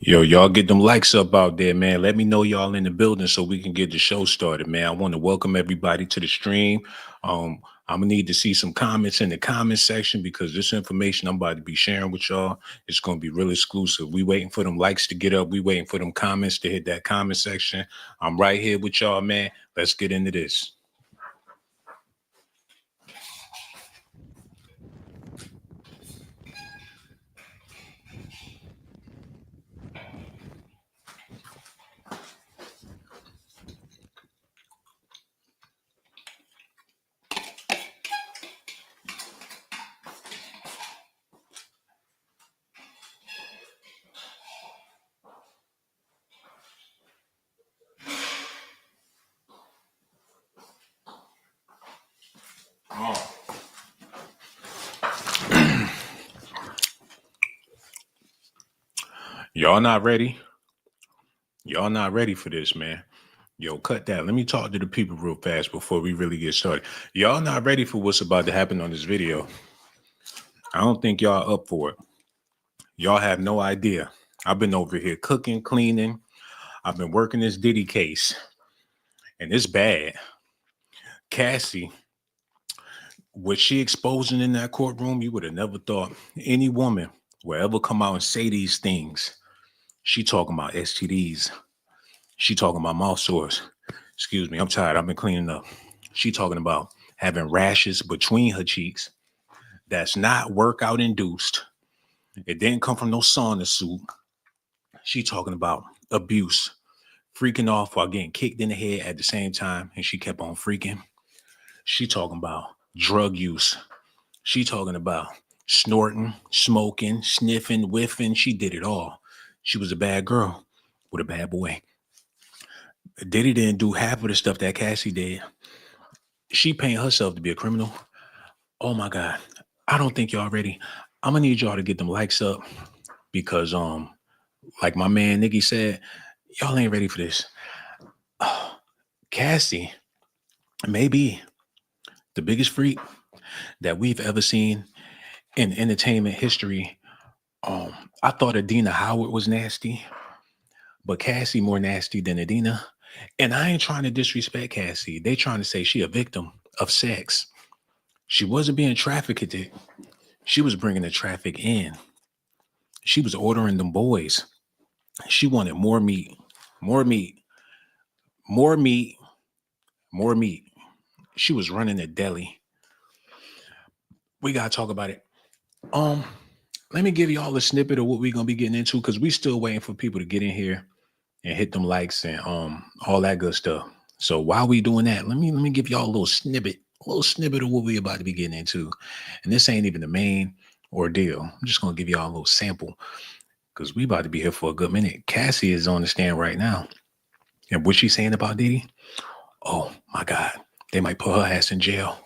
Yo, y'all get them likes up out there, man. Let me know y'all in the building so we can get the show started, man. I want to welcome everybody to the stream. Um, I'm gonna need to see some comments in the comment section because this information I'm about to be sharing with y'all is gonna be real exclusive. We waiting for them likes to get up. We waiting for them comments to hit that comment section. I'm right here with y'all, man. Let's get into this. Y'all not ready? Y'all not ready for this, man. Yo, cut that. Let me talk to the people real fast before we really get started. Y'all not ready for what's about to happen on this video. I don't think y'all up for it. Y'all have no idea. I've been over here cooking, cleaning. I've been working this Diddy case, and it's bad. Cassie, what she exposing in that courtroom, you would have never thought any woman would ever come out and say these things. She talking about STDs. She talking about mouth sores. Excuse me, I'm tired. I've been cleaning up. She talking about having rashes between her cheeks. That's not workout induced. It didn't come from no sauna suit. She talking about abuse, freaking off while getting kicked in the head at the same time, and she kept on freaking. She talking about drug use. She talking about snorting, smoking, sniffing, whiffing. She did it all. She was a bad girl with a bad boy. Diddy didn't do half of the stuff that Cassie did. She paying herself to be a criminal. Oh my God. I don't think y'all ready. I'm gonna need y'all to get them likes up because like my man Nikki said, y'all ain't ready for this. Cassie may be the biggest freak that we've ever seen in entertainment history. I thought Adina Howard was nasty, but Cassie more nasty than Adina. And I ain't trying to disrespect Cassie. They trying to say she a victim of sex. She wasn't being trafficked. She was bringing the traffic in. She was ordering them boys. She wanted more meat, more meat, more meat, more meat. She was running a deli. We gotta talk about it. Um, Let me give y'all a snippet of what we're gonna be getting into because we still waiting for people to get in here and hit them likes and all that good stuff. So while we doing that, let me give y'all a little snippet of what we about to be getting into. And this ain't even the main ordeal. I'm just gonna give y'all a little sample because we about to be here for a good minute. Cassie is on the stand right now. And what she's saying about Diddy, oh my God, they might put her ass in jail.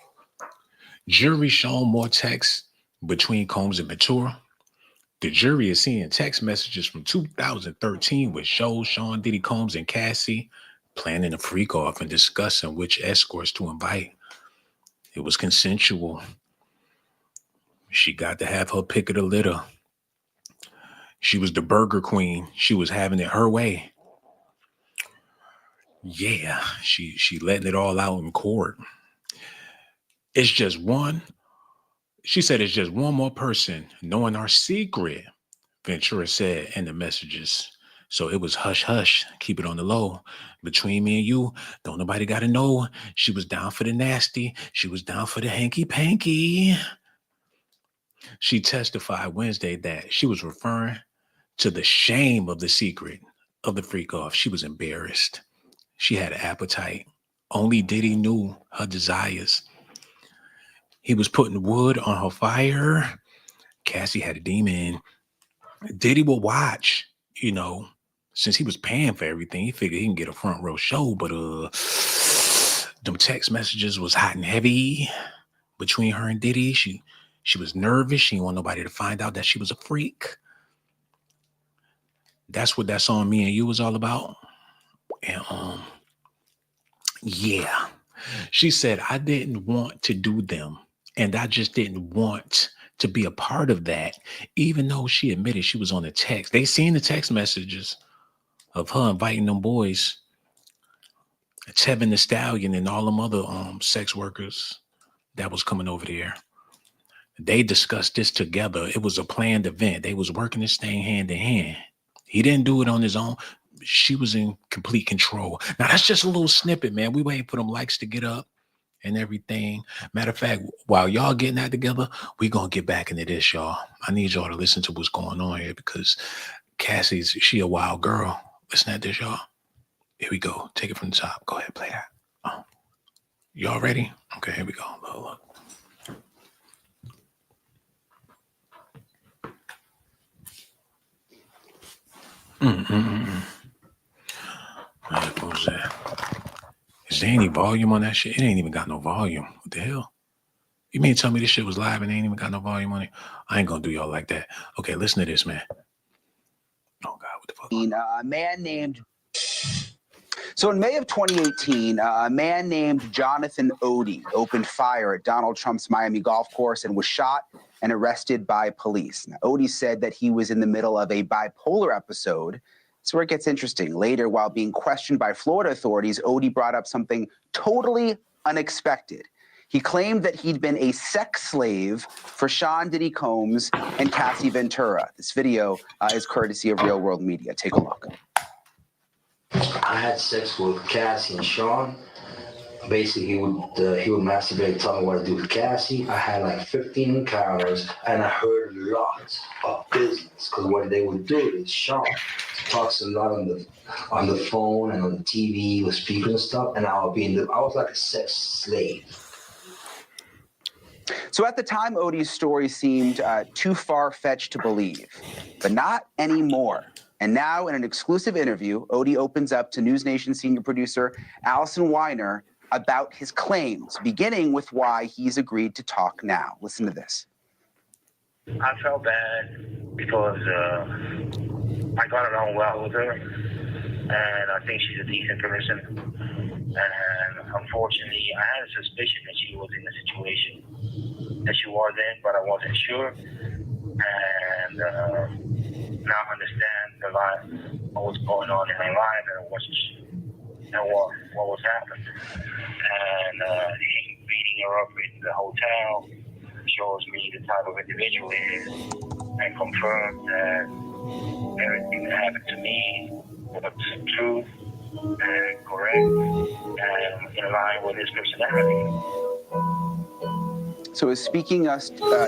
Jury shown more texts between Combs and Ventura. The jury is seeing text messages from 2013 which shows Sean Diddy Combs and Cassie planning a freak off and discussing which escorts to invite. It was consensual. She got to have her pick of the litter. She was the burger queen. She was having it her way. Yeah, she letting it all out in court. It's just one. She said it's just one more person knowing our secret, Ventura said in the messages. So it was hush hush, keep it on the low. Between me and you, don't nobody gotta know. She was down for the nasty. She was down for the hanky panky. She testified Wednesday that she was referring to the shame of the secret of the freak off. She was embarrassed. She had an appetite. Only Diddy knew her desires. He was putting wood on her fire. Cassie had a demon. Diddy will watch, since he was paying for everything, he figured he can get a front row show, but them text messages was hot and heavy between her and Diddy. She was nervous. She didn't want nobody to find out that she was a freak. That's what that song Me and You was all about. And she said, I didn't want to do them. And I just didn't want to be a part of that, even though she admitted she was on the text. They seen the text messages of her inviting them boys, Tevin the Stallion and all them other sex workers that was coming over there. They discussed this together. It was a planned event. They was working this thing hand in hand. He didn't do it on his own. She was in complete control. Now, that's just a little snippet, man. We waiting for them likes to get up and everything. Matter of fact, while y'all getting that together, we going to get back into this, y'all. I need y'all to listen to what's going on here because she a wild girl. Listen at this, y'all. Here we go. Take it from the top. Go ahead, play that. Oh. Y'all ready? Okay, here we go. Look. What was that? Is there any volume on that shit? It ain't even got no volume. What the hell? You mean tell me this shit was live and ain't even got no volume on it? I ain't gonna do y'all like that. Okay, listen to this, man. Oh God, what the fuck? A man named. So in May of 2018, a man named Jonathan Odie opened fire at Donald Trump's Miami golf course and was shot and arrested by police. Now, Odie said that he was in the middle of a bipolar episode. That's where it gets interesting. Later, while being questioned by Florida authorities, Odie brought up something totally unexpected. He claimed that he'd been a sex slave for Sean Diddy Combs and Cassie Ventura. This video is courtesy of Real World Media. Take a look. I had sex with Cassie and Sean. Basically, he would masturbate, tell me what to do with Cassie. I had like 15 encounters, and I heard lots of business. Because what they would do is Sean talks a lot on the phone and on the TV with speakers and stuff, and I was like a sex slave. So at the time, Odie's story seemed too far-fetched to believe, but not anymore. And now, in an exclusive interview, Odie opens up to News Nation senior producer Allison Weiner about his claims, beginning with why he's agreed to talk now. Listen to this. I felt bad because I got along well with her, and I think she's a decent person. And unfortunately, I had a suspicion that she was in a situation that she was in, but I wasn't sure. And now I understand what was going on in her life and what was happening. And him beating her up in the hotel shows me the type of individual he is and confirms that everything that happened to me was true and correct and in line with his personality. So speaking to us from a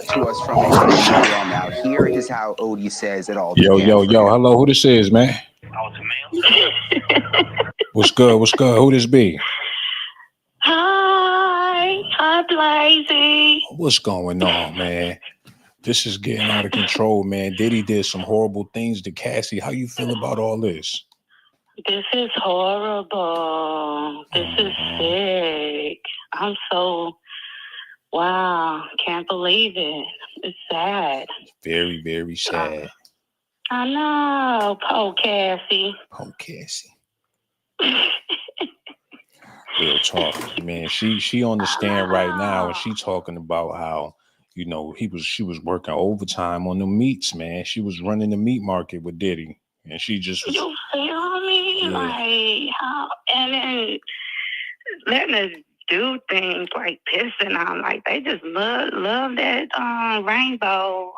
jail now, here is how Odie says it all began. Yo, hello, who this is, man? I was a male. What's good? Who this be? Hi, Blazy. What's going on, man? This is getting out of control, man. Diddy did some horrible things to Cassie. How you feel about all this? This is horrible. This is sick. I'm so, wow, can't believe it. It's sad. Very, very sad. I know, poor Cassie. Real talk, man. She on the stand right now, and she talking about how, you know, she was working overtime on the meats, man. She was running the meat market with Diddy, and she just was. You feel me? Yeah. Like how, and then letting us do things like pissing on, like they just love that rainbow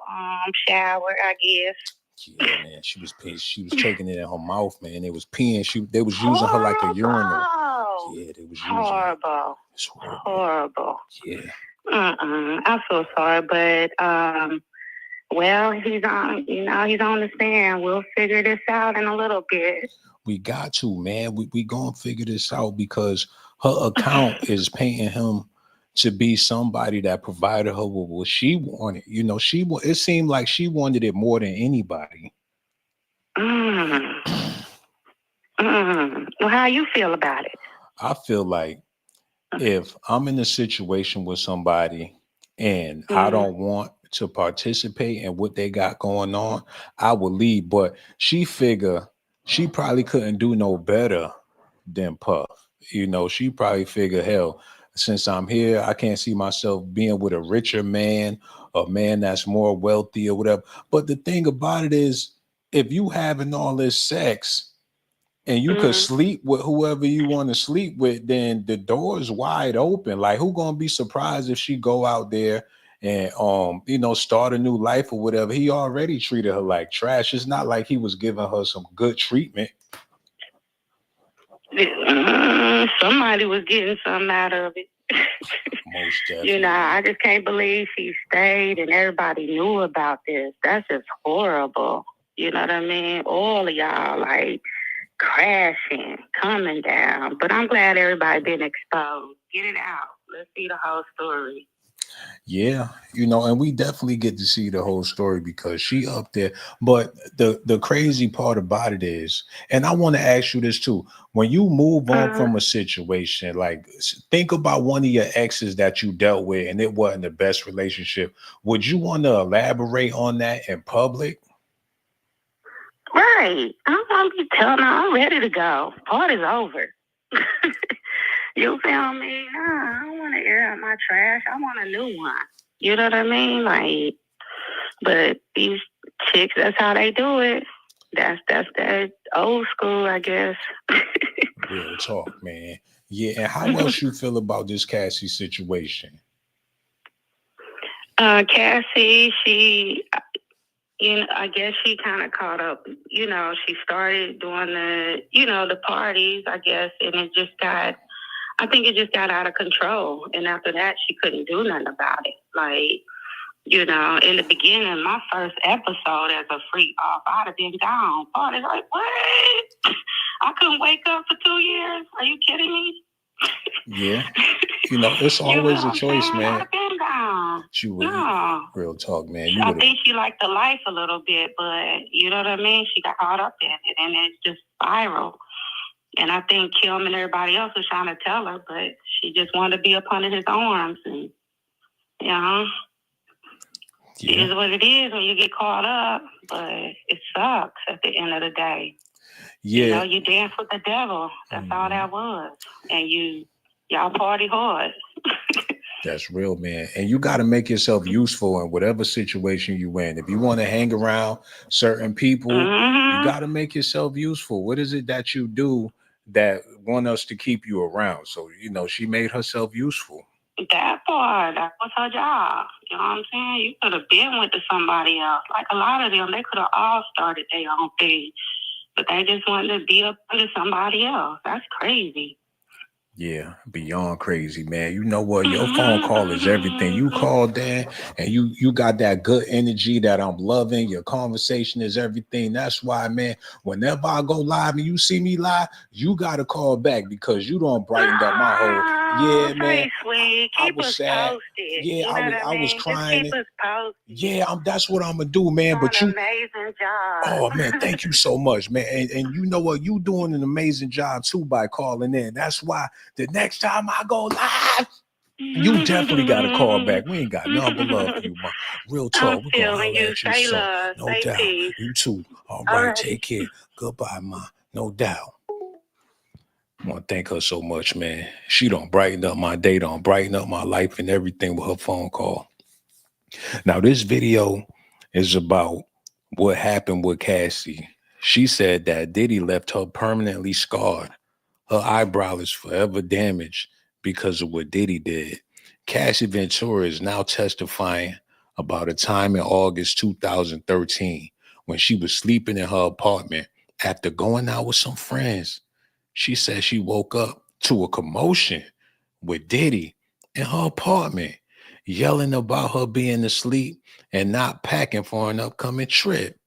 shower, I guess. Yeah, man. She was taking it in her mouth, man. They was peeing. They was using her like a urinal. Yeah, they was using horrible. It's Horrible. Yeah. I'm so sorry, but well, he's on the stand. We'll figure this out in a little bit. We got to, man. We gonna figure this out because her account is painting him to be somebody that provided her with what she wanted. You know, it seemed like she wanted it more than anybody. Well, how you feel about it? I feel like if I'm in a situation with somebody and I don't want to participate in what they got going on, I will leave. But she probably couldn't do no better than Puff. You know, she probably figured, hell, since I'm here, I can't see myself being with a richer man, a man that's more wealthy or whatever. But the thing about it is, if you having all this sex and you could sleep with whoever you want to sleep with, then the door is wide open. Like, who gonna be surprised if she go out there and start a new life or whatever? He already treated her like trash. It's not like he was giving her some good treatment. Somebody was getting something out of it. Most definitely. I just can't believe she stayed and everybody knew about this. That's just horrible. You know what I mean? All of y'all like crashing, coming down. But I'm glad everybody been exposed. Get it out. Let's see the whole story. Yeah, and we definitely get to see the whole story because she up there. But the crazy part about it is, and I want to ask you this too, when you move on from a situation, like think about one of your exes that you dealt with and it wasn't the best relationship. Would you want to elaborate on that in public? Right. I'm going to be telling her I'm ready to go. Party's over. You feel me? Nah, I don't want to air out my trash. I want a new one. You know what I mean? Like, but these chicks, that's how they do it. That's that old school, I guess. Real talk, man. Yeah, and how else you feel about this Cassie situation? Cassie, she, I guess she kind of caught up. She started doing the parties, I guess, and I think it just got out of control. And after that, she couldn't do nothing about it. Like, in the beginning, my first episode as a freak off, I'd have been gone. Party's like, what? I couldn't wake up for 2 years. Are you kidding me? Yeah. It's always a choice, man. I'd have been gone. She would. No. Real talk, man. I think she liked the life a little bit, but you know what I mean? She got caught up in it, and it's just viral. And I think Kim and everybody else was trying to tell her, but she just wanted to be up under his arms. And, It is what it is when you get caught up, but it sucks at the end of the day. Yeah. You dance with the devil. That's all that was. And y'all party hard. That's real, man. And you got to make yourself useful in whatever situation you in. If you want to hang around certain people, you got to make yourself useful. What is it that you do that want us to keep you around? So, she made herself useful. That part, that was her job. You know what I'm saying? You could have been with somebody else. Like a lot of them, they could have all started their own thing, but they just wanted to be up with somebody else. That's crazy. Yeah, beyond crazy, man. You know what? Your phone call is everything. You called in and you got that good energy that I'm loving. Your conversation is everything. That's why, man, whenever I go live and you see me live, you got to call back because you don't brighten up my whole. Yeah, man. Sweet. I was sad. Posted. Yeah, I was crying. Just keep us posted. Yeah, that's what I'm gonna do, man. But you, amazing job. Oh man, thank you so much, man. And you know what? You doing an amazing job too by calling in. That's why the next time I go live, you definitely got to call back. We ain't got nothing but love for you, man. Real talk. We're gonna holler at you. Say So, love. no Say doubt. peace. You too. All right. Take care. Goodbye, ma. No doubt. I want to thank her so much, man. She don't brighten up my day, don't brighten up my life and everything with her phone call. Now, this video is about what happened with Cassie. She said that Diddy left her permanently scarred. Her eyebrow is forever damaged because of what Diddy did. Cassie Ventura is now testifying about a time in August 2013 when she was sleeping in her apartment after going out with some friends. She said she woke up to a commotion with Diddy in her apartment, yelling about her being asleep and not packing for an upcoming trip.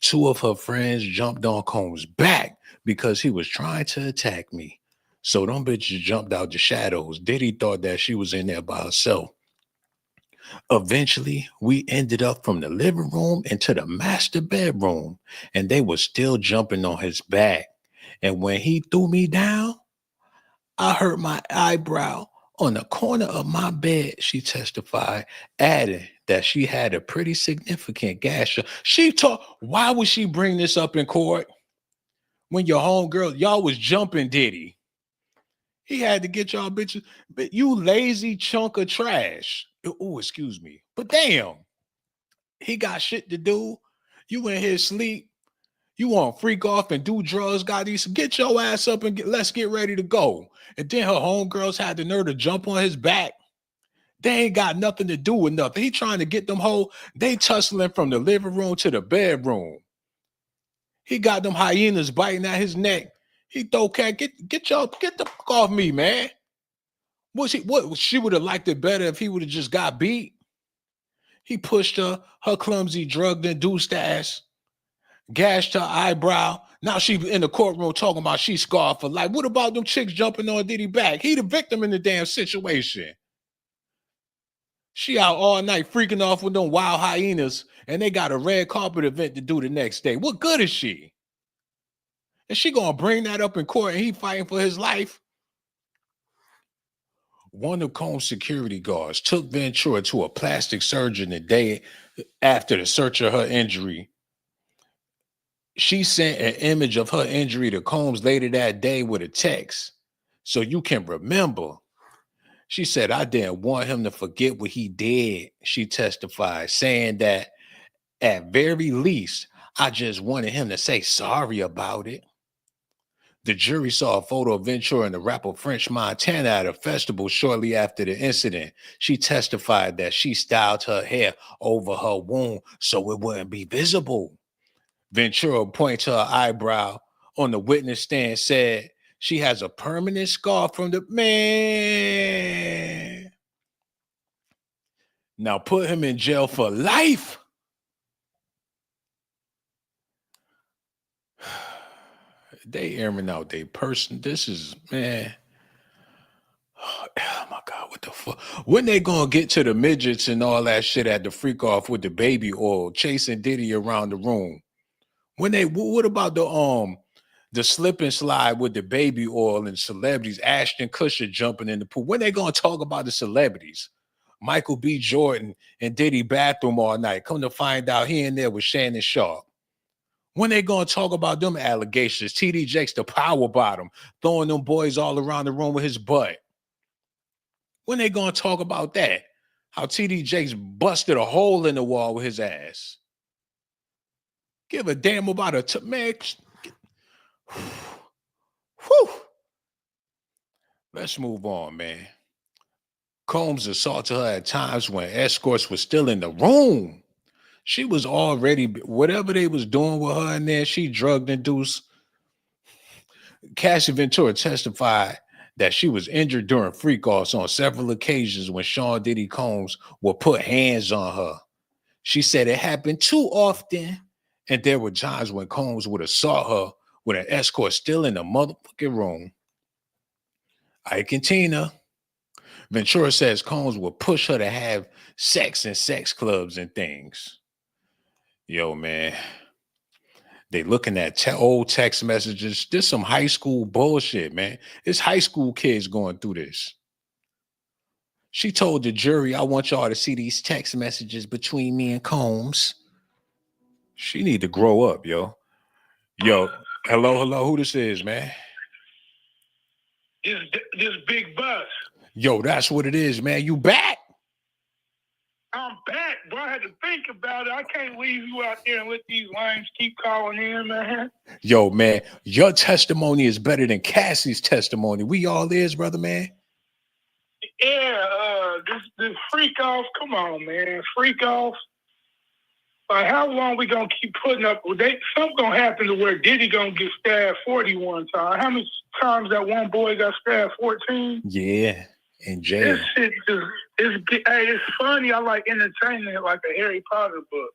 Two of her friends jumped on Combs' back because he was trying to attack me. So them bitches jumped out the shadows. Diddy thought that she was in there by herself. Eventually, we ended up from the living room into the master bedroom, and they were still jumping on his back. And when he threw me down, I hurt my eyebrow on the corner of my bed, she testified, adding that she had a pretty significant gash. Why would she bring this up in court? When your homegirl, y'all was jumping Diddy. He had to get y'all bitches, but you lazy chunk of trash. Oh, excuse me. But damn, he got shit to do. You in here sleep. You want to freak off and do drugs, got these. Get your ass up and let's get ready to go. And then her homegirls had the nerve to jump on his back. They ain't got nothing to do with nothing. He trying to get them whole. They tussling from the living room to the bedroom. He got them hyenas biting at his neck. He throw cat, get the fuck off me, man. What she would have liked it better if he would have just got beat. He pushed her clumsy drug-induced ass, gashed her eyebrow. Now she in the courtroom talking about she scarred for life. What about them chicks jumping on Diddy back? He the victim in the damn situation. She out all night freaking off with them wild hyenas, and they got a red carpet event to do the next day. What good is she? And she gonna bring that up in court and he fighting for his life? One of Combs' security guards took Ventura to a plastic surgeon the day after the search of her injury. She sent an image of her injury to Combs later that day with a text. So you can remember. She said, I didn't want him to forget what he did, she testified, saying that at very least, I just wanted him to say sorry about it. The jury saw a photo of Ventura and the rapper French Montana at a festival shortly after the incident. She testified that she styled her hair over her wound so it wouldn't be visible. Ventura, pointing to her eyebrow on the witness stand, said she has a permanent scar from the man. Now put him in jail for life. They airing out their person. This is, man. Oh my God, what the fuck? When they gonna get to the midgets and all that shit at the freak off with the baby oil, chasing Diddy around the room? When they, what about the slip and slide with the baby oil and celebrities, Ashton Kutcher jumping in the pool? When they gonna talk about the celebrities? Michael B. Jordan and Diddy bathroom all night. Come to find out he in there with Shannon Sharp. When they gonna talk about them allegations? TD Jakes the power bottom, throwing them boys all around the room with his butt. When they gonna talk about that? How TD Jakes busted a hole in the wall with his ass. Give a damn about man. Whew. Let's move on, man. Combs assaulted her at times when escorts were still in the room. She was already, whatever they was doing with her in there, she drug-induced. Cassie Ventura testified that she was injured during freak-offs on several occasions when Sean Diddy Combs would put hands on her. She said it happened too often, and there were times when Combs would assault her with an escort still in the motherfucking room. Ike and Tina. Ventura says Combs would push her to have sex in sex clubs and things. Yo, man, they looking at old text messages. This some high school bullshit, man. It's high school kids going through this. She told the jury, I want y'all to see these text messages between me and Combs. She need to grow up, yo. Yo, hello, who this is, man? This Big Bus. Yo, that's what it is, man. You back? I'm back, bro. I had to think about it. I can't leave you out there and let these lines keep calling in, man. Yo, man, your testimony is better than Cassie's testimony. We all is, brother, man. Yeah, this freak off. Come on, man. Freak off. Like, how long we gonna keep putting up with something gonna happen to where Diddy gonna get stabbed 41 times? How many times that one boy got stabbed? 14? Yeah, in jail. This shit it's funny. I like entertainment like a Harry Potter book.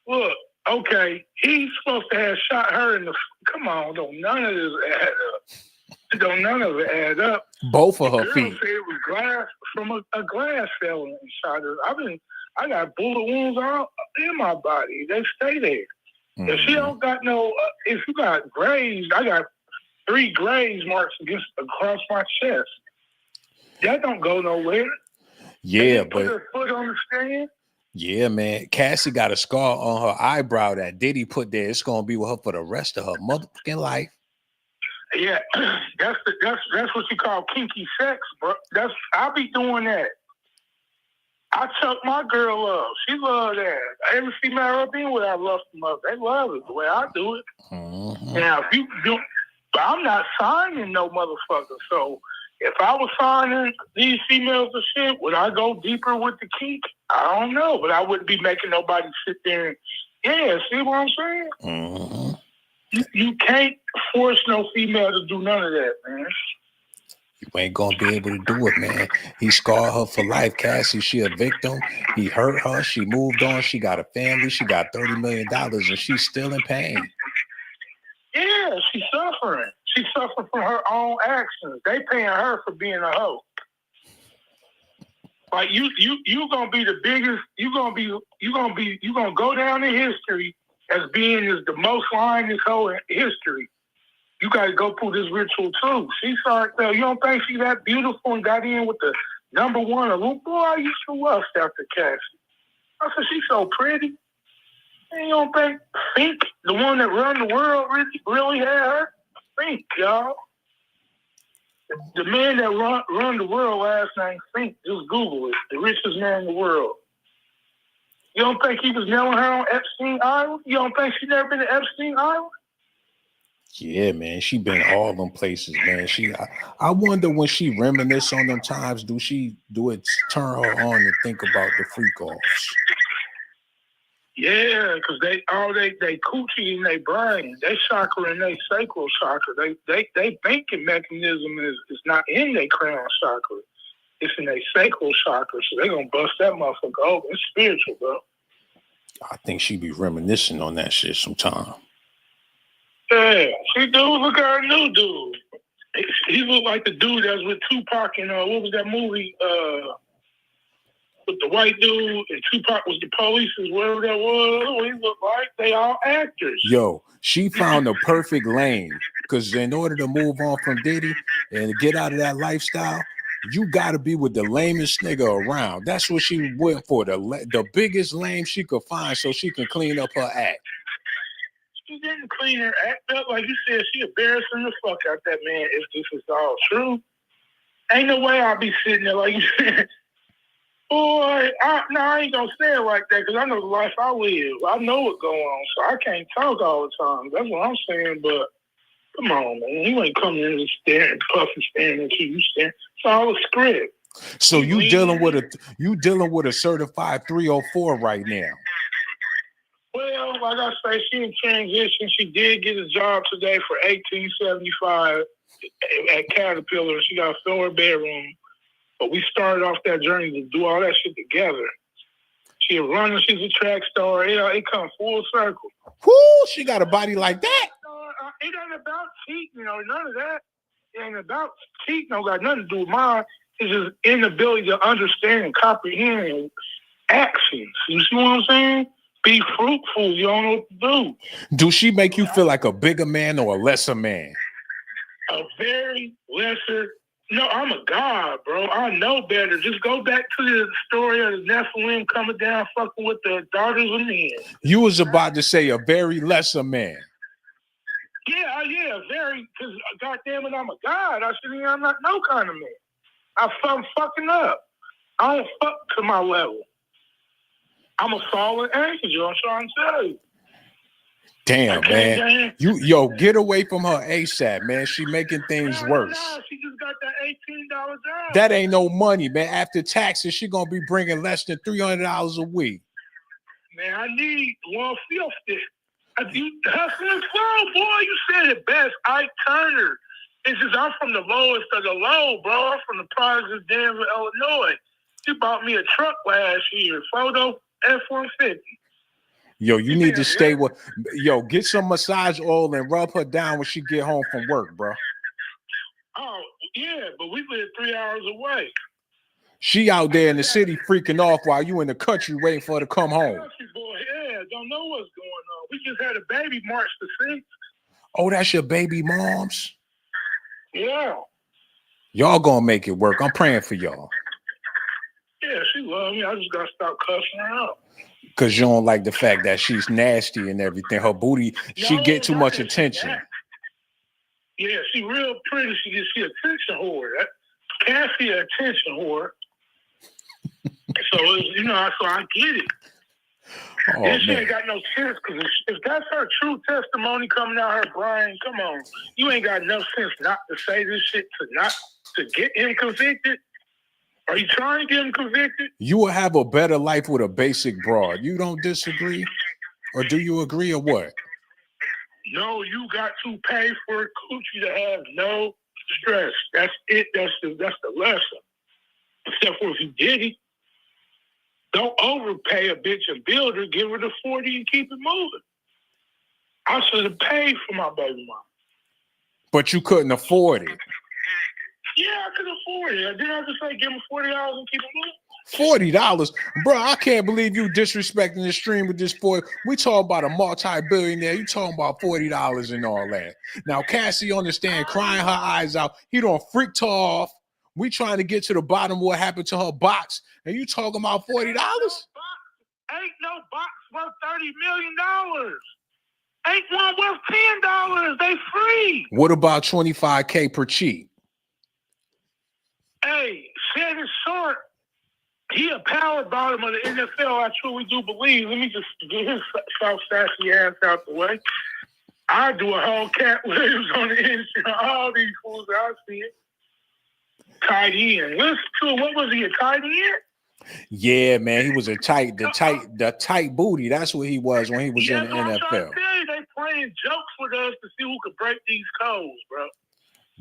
Look, okay, he's supposed to have shot her in the. Come on, don't none of this add up. Don't none of it add up. Both of her girl feet. Said it was glass from a glass fell and shot her. I got bullet wounds all in my body. They stay there. Mm-hmm. If she don't got no, if you got graves, I got 3 graves marks across my chest. That don't go nowhere. Yeah, but put her foot on the stand. Yeah, man. Cassie got a scar on her eyebrow that Diddy put there. It's gonna be with her for the rest of her motherfucking life. Yeah, that's what you call kinky sex, bro. I'll be doing that. I chuck my girl up. She love that. Every female I've been with, I love them up. They love it the way I do it. Mm-hmm. Now, if you do, but I'm not signing no motherfucker. So if I was signing these females and shit, would I go deeper with the kink? I don't know, but I wouldn't be making nobody sit there and, yeah, see what I'm saying? Mm-hmm. You can't force no female to do none of that, man. You ain't gonna be able to do it, man. He scarred her for life, Cassie. She a victim. He hurt her. She moved on. She got a family. She got $30 million, and she's still in pain. Yeah, she's suffering. She suffered from her own actions. They paying her for being a hoe. Like you gonna be the biggest. You gonna go down in history as being the most lyingest hoe in history. You gotta go through this ritual too. She started though. You don't think she that beautiful and got in with the number one? Boy, I used to lust after Cassie. I said she's so pretty. And you don't think the one that run the world really had her? Think, y'all. The man that run the world last name Fink. Just Google it. The richest man in the world. You don't think he was nailing her on Epstein Island? You don't think she never been to Epstein Island? Yeah, man. She been all them places, man. I wonder when she reminisce on them times, do it turn her on to think about the freak offs? Yeah, because they coochie in their brain, they chakra and they sacral chakra. They thinking mechanism is not in their crown chakra. It's in their sacral chakra, so they gonna bust that motherfucker open. It's spiritual, bro. I think she be reminiscing on that shit sometime. Yeah, she do look at her new dude. He looked like the dude that was with Tupac in what was that movie? With the white dude and Tupac was the police, whatever that was. He looked like they all actors. Yo, she found the perfect lane because in order to move on from Diddy and get out of that lifestyle, you got to be with the lamest nigga around. That's what she went for, the biggest lame she could find so she can clean up her act. She didn't clean her act up. Like you said, she embarrassing the fuck out that man if this is all true. Ain't no way I'll be sitting there like you said. Boy, I ain't gonna say it like that because I know the life I live. I know what's going on, so I can't talk all the time. That's what I'm saying, but come on, man. You ain't coming in and staring, puffing, staring at you. You staring. It's all a script. So you dealing with a certified 304 right now. Well, like I say, she in transition. She did get a job today for $18.75 at Caterpillar. She got to fill her bedroom. But we started off that journey to do all that shit together. She a runner. She's a track star. It comes full circle. Whoo, she got a body like that. It ain't about cheating or none of that. It ain't about cheating. Don't got nothing to do with mine. It's just inability to understand and comprehend actions. You see what I'm saying? Be fruitful. You don't know what to do. Do she make you feel like a bigger man or a lesser man? A very lesser. No, I'm a god, bro. I know better. Just go back to the story of the Nephilim coming down fucking with the daughters of men. You was about to say a very lesser man. Yeah, very, because goddamn it, I'm a god. I said, I'm not no kind of man. I'm fucking up. I don't fuck to my level. I'm a fallen angel, I'm trying to tell you. Damn, man. Get away from her ASAP, man. She making things worse. No, she just got that $18 job. That ain't no money, man. After taxes, she gonna be bringing less than $300 a week. Man, I need 150. Hustling slow, boy. You said it best. Ike Turner. It's just I'm from the lowest of the low, bro. I'm from the projects of Denver, Illinois. She bought me a truck last year, Photo F-150. Yo, you need to stay with. Yo, get some massage oil and rub her down when she get home from work, bro. Oh yeah, but we live 3 hours away. She out there in the city freaking off while you in the country waiting for her to come home. Country boy, yeah, don't know what's going on. We just had a baby March the 6th. Oh, that's your baby mom's? Yeah. Y'all gonna make it work. I'm praying for y'all. Yeah, she love me. I just gotta stop cussing her out. Because you don't like the fact that she's nasty and everything. Her booty, she get too much attention. Yeah, she real pretty. She attention whore. Cassie attention whore. So so I get it. Oh, This shit man. ain't got no sense because if that's her true testimony coming out her brain, come on, you ain't got no sense not to say this shit to get him convicted. Are you trying to get him convicted? You will have a better life with a basic broad. You don't disagree? Or do you agree or what? No, you got to pay for a coochie to have no stress. That's it. That's the lesson. Except for if you did it, don't overpay a bitch and build her. Give her the 40 and keep it moving. I should have paid for my baby mom. But you couldn't afford it. Yeah, I could afford it. Didn't I just say give him $40 and keep it moving? $40, bro. I can't believe you disrespecting the stream with this $40. We talking about a multi-billionaire. You talking about $40 and all that. Now, Cassie understand crying her eyes out. He done freaked her off. We trying to get to the bottom of what happened to her box, and you talking about $40? Ain't no box worth $30 million. Ain't one worth $10. They free. What about 25K per cheat? Hey, said it short. He a power bottom of the NFL. I truly do believe. Let me just get his soft sassy ass out the way. I do a whole Cat Williams on the Instagram. All these fools, I see it. Tight end. Listen to it. What was he, a tight end? Yeah, man, he was the tight booty. That's what he was when he was in the I'm trying NFL. to tell you, they playing jokes with us to see who could break these codes, bro.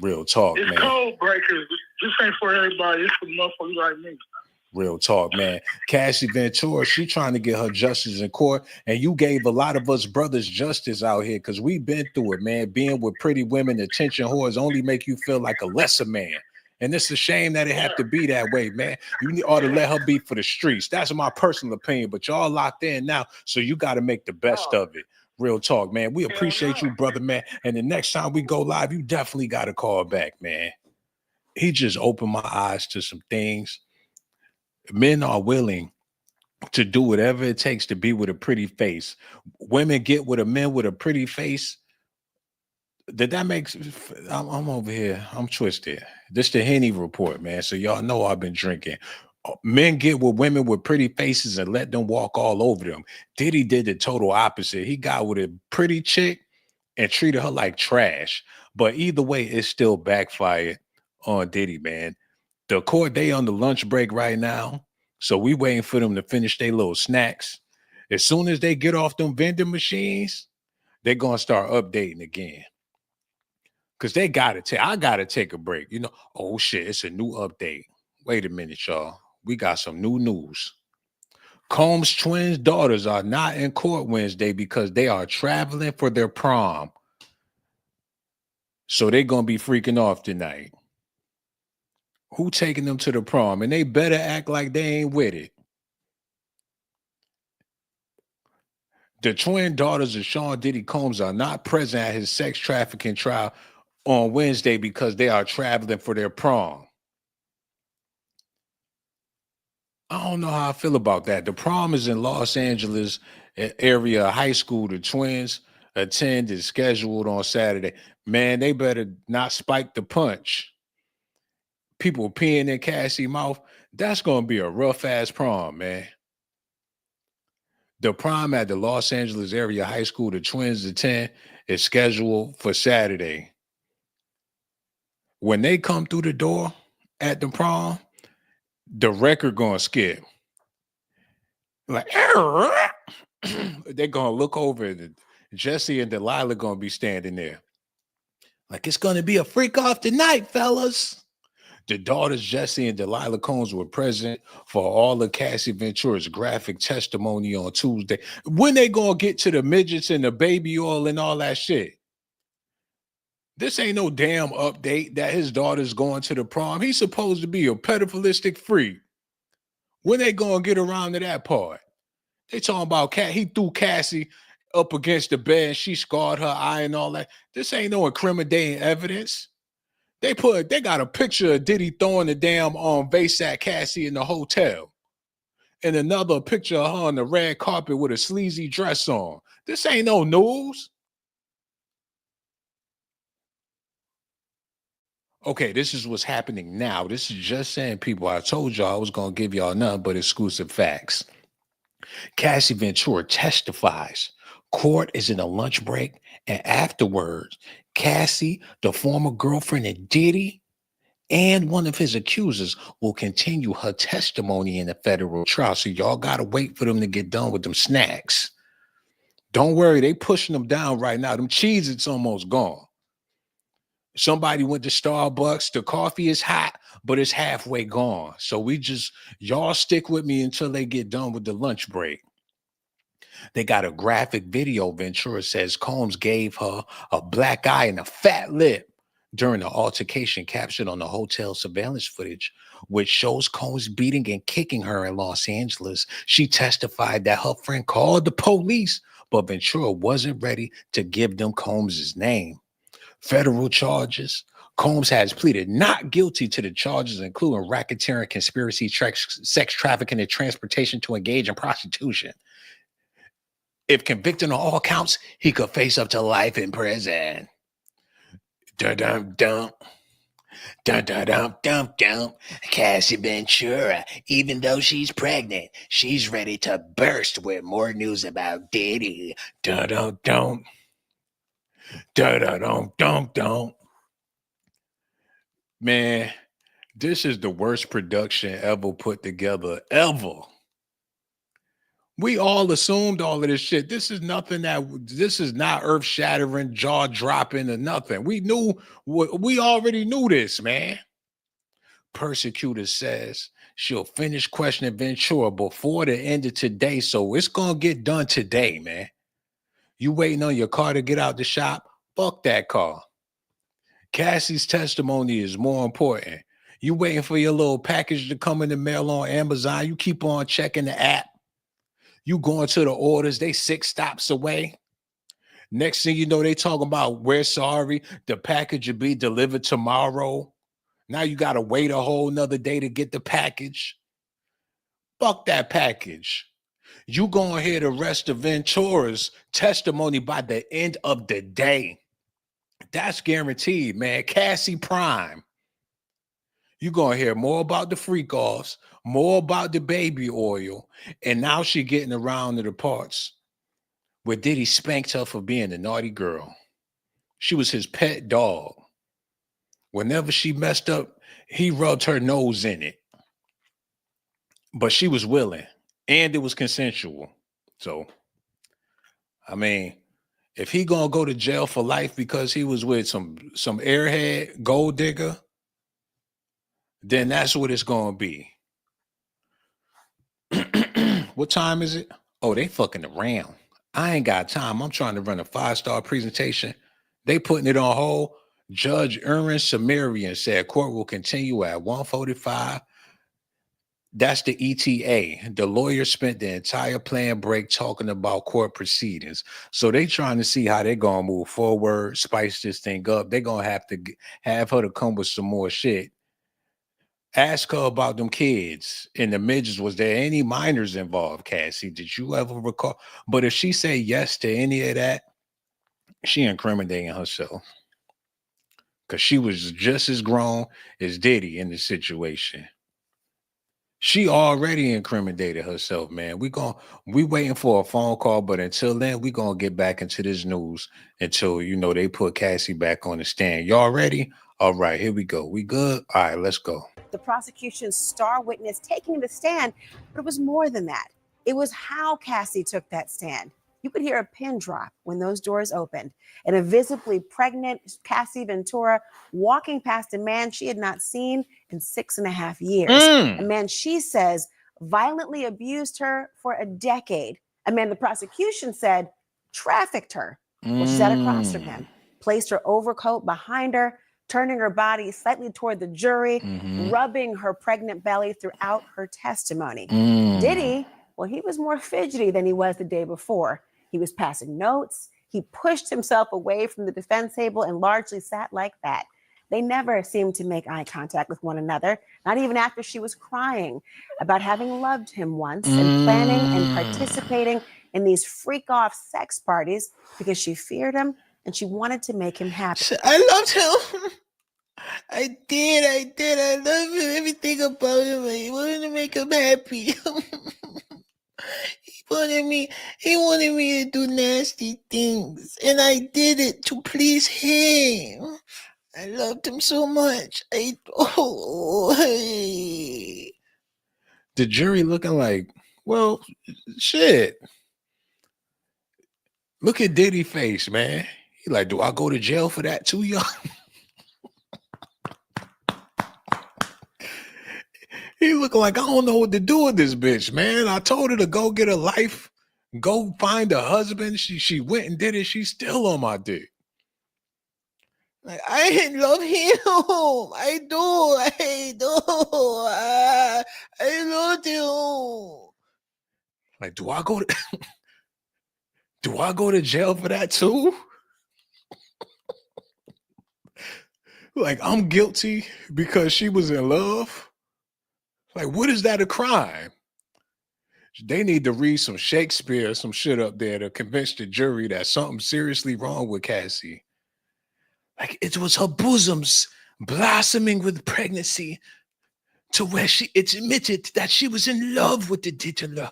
Real talk, It's man. code breakers. This ain't for everybody. It's for motherfuckers like me. Real talk, man. Cassie Ventura, she trying to get her justice in court, and you gave a lot of us brothers justice out here because we've been through it, man. Being with pretty women, attention whores only make you feel like a lesser man. And it's a shame that it have to be that way, man. You ought to let her be for the streets. That's my personal opinion, but y'all locked in now, so you got to make the best of it. Real talk, man. We appreciate you, brother, man. And the next time we go live, you definitely got to call back, man. He just opened my eyes to some things. Men are willing to do whatever it takes to be with a pretty face. Women get with a man with a pretty face. Did that make? I'm over here. I'm twisted. This the Henny report, man. So y'all know I've been drinking. Men get with women with pretty faces and let them walk all over them. Diddy did the total opposite. He got with a pretty chick and treated her like trash. But either way, it still backfired on Diddy, man. The court, they on the lunch break right now. So we waiting for them to finish their little snacks. As soon as they get off them vending machines, they're going to start updating again. Because I got to take a break. You know, oh shit, it's a new update. Wait a minute, y'all. We got some new news. Combs' twins' daughters are not in court Wednesday because they are traveling for their prom. So they're going to be freaking off tonight. Who taking them to the prom? And they better act like they ain't with it. The twin daughters of Sean Diddy Combs are not present at his sex trafficking trial on Wednesday because they are traveling for their prom. I don't know how I feel about that. The prom is in Los Angeles area high school. The twins attend is scheduled on Saturday. Man, they better not spike the punch. People peeing in Cassie's mouth. That's going to be a rough ass prom, man. The prom at the Los Angeles area high school the twins attend is scheduled for Saturday. When they come through the door at the prom, the record gonna skip. Like they're gonna look over and Jesse and Delilah gonna be standing there. Like it's gonna be a freak off tonight, fellas. The daughters Jesse and Delilah Combs were present for all of Cassie Ventura's graphic testimony on Tuesday. When they gonna get to the midgets and the baby oil and all that shit? This ain't no damn update that his daughter's going to the prom. He's supposed to be a pedophilistic freak. When they gonna get around to that part? They talking about he threw Cassie up against the bed and she scarred her eye and all that. This ain't no incriminating evidence. They got a picture of Diddy throwing the damn vase at Cassie in the hotel. And another picture of her on the red carpet with a sleazy dress on. This ain't no news. Okay, this is what's happening now. This is just saying, people, I told y'all I was going to give y'all nothing but exclusive facts. Cassie Ventura testifies. Court is in a lunch break, and afterwards, Cassie, the former girlfriend of Diddy, and one of his accusers will continue her testimony in the federal trial. So y'all got to wait for them to get done with them snacks. Don't worry, they pushing them down right now. Them cheese, it's almost gone. Somebody went to Starbucks. The coffee is hot, but it's halfway gone. So y'all stick with me until they get done with the lunch break. They got a graphic video. Ventura says Combs gave her a black eye and a fat lip during the altercation captured on the hotel surveillance footage, which shows Combs beating and kicking her in Los Angeles. She testified that her friend called the police, but Ventura wasn't ready to give them Combs' name. Federal charges. Combs has pleaded not guilty to the charges, including racketeering, conspiracy, sex trafficking, and transportation to engage in prostitution. If convicted on all counts, he could face up to life in prison. Dun dun dun. Dun dun dun dun dun. Cassie Ventura, even though she's pregnant, she's ready to burst with more news about Diddy. Dun dun dun. Dun dun dun dun dun. Man, this is the worst production ever put together, ever. We all assumed all of this shit. This is not earth-shattering, jaw-dropping, or nothing. We already knew this, man. Persecutor says she'll finish questioning Ventura before the end of today, so it's gonna get done today, man. You waiting on your car to get out the shop? Fuck that car. Cassie's testimony is more important. You waiting for your little package to come in the mail on Amazon? You keep on checking the app. You going to the orders, they 6 stops away. Next thing you know, they talking about, we're sorry, the package will be delivered tomorrow. Now you got to wait a whole nother day to get the package. Fuck that package. You going to hear the rest of Ventura's testimony by the end of the day. That's guaranteed, man. Cassie Prime. You're going to hear more about the freak-offs, more about the baby oil, and now she getting around to the parts where Diddy spanked her for being a naughty girl. She was his pet dog. Whenever she messed up, he rubbed her nose in it. But she was willing, and it was consensual. So, I mean, if he gonna go to jail for life because he was with some airhead gold digger, then that's what it's gonna be. What time is it? Oh, they fucking around. I ain't got time. I'm trying to run a 5-star presentation. They putting it on hold. Judge Aaron Sumerian said court will continue at 1:45. That's the ETA. The lawyer spent the entire planned break talking about court proceedings. So they trying to see how they're going to move forward, spice this thing up. They're going to have her to come with some more shit. Ask her about them kids and the midgets. Was there any minors involved, Cassie? Did you ever recall? But if she say yes to any of that, she incriminating herself. Because she was just as grown as Diddy in the situation. She already incriminated herself, man. We waiting for a phone call, but until then, we gonna get back into this news until they put Cassie back on the stand. Y'all ready? All right, here we go. We good? All right, let's go. The prosecution's star witness taking the stand, but it was more than that. It was how Cassie took that stand. You could hear a pin drop when those doors opened, and a visibly pregnant Cassie Ventura walking past a man she had not seen in 6.5 years. A man she says violently abused her for a decade. A man the prosecution said trafficked her. Well, she sat across from him, placed her overcoat behind her, turning her body slightly toward the jury, rubbing her pregnant belly throughout her testimony. Diddy, well, he was more fidgety than he was the day before. He was passing notes. He pushed himself away from the defense table and largely sat like that. They never seemed to make eye contact with one another, not even after she was crying about having loved him once and planning and participating in these freak-off sex parties because she feared him and she wanted to make him happy. I loved him. I did. I love him. Everything about him. I wanted to make him happy. He wanted me to do nasty things. And I did it to please him. I loved him so much. The jury looking like, well, shit. Look at Diddy face, man. He like, do I go to jail for that too, y'all? He looking like, I don't know what to do with this bitch, man. I told her to go get a life, go find a husband. She went and did it. She's still on my dick. Like, I love him. I love him. Like, do I go to jail for that too? Like, I'm guilty because she was in love. Like, what is that a crime? They need to read some Shakespeare, some shit up there to convince the jury that something seriously wrong with Cassie. Like, it was her bosoms blossoming with pregnancy to where she admitted that she was in love with the diddler.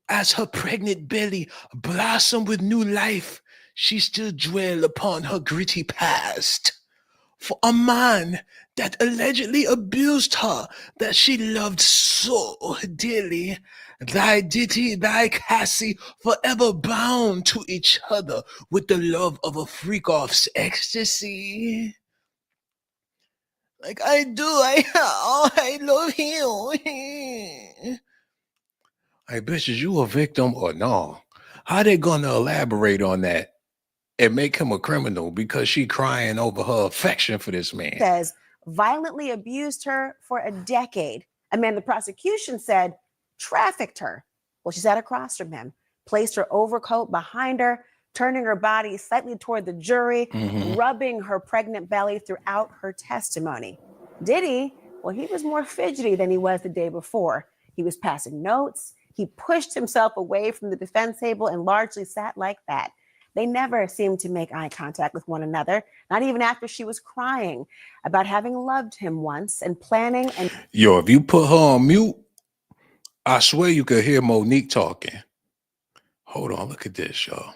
As her pregnant belly blossomed with new life, she still dwelled upon her gritty past. For a man that allegedly abused her, that she loved so dearly, thy Diddy, thy Cassie, forever bound to each other with the love of a freak-off's ecstasy. Like, I love him. Hey, bitch, is you a victim or no? How they gonna elaborate on that and make him a criminal because she crying over her affection for this man? Says violently abused her for a decade. A man the prosecution said trafficked her. Well, she sat across from him, placed her overcoat behind her, turning her body slightly toward the jury, rubbing her pregnant belly throughout her testimony. Diddy, well, he was more fidgety than he was the day before. He was passing notes. He pushed himself away from the defense table and largely sat like that. They never seemed to make eye contact with one another, not even after she was crying about having loved him once and planning and... Yo, if you put her on mute, I swear you could hear Monique talking. Hold on, look at this, y'all.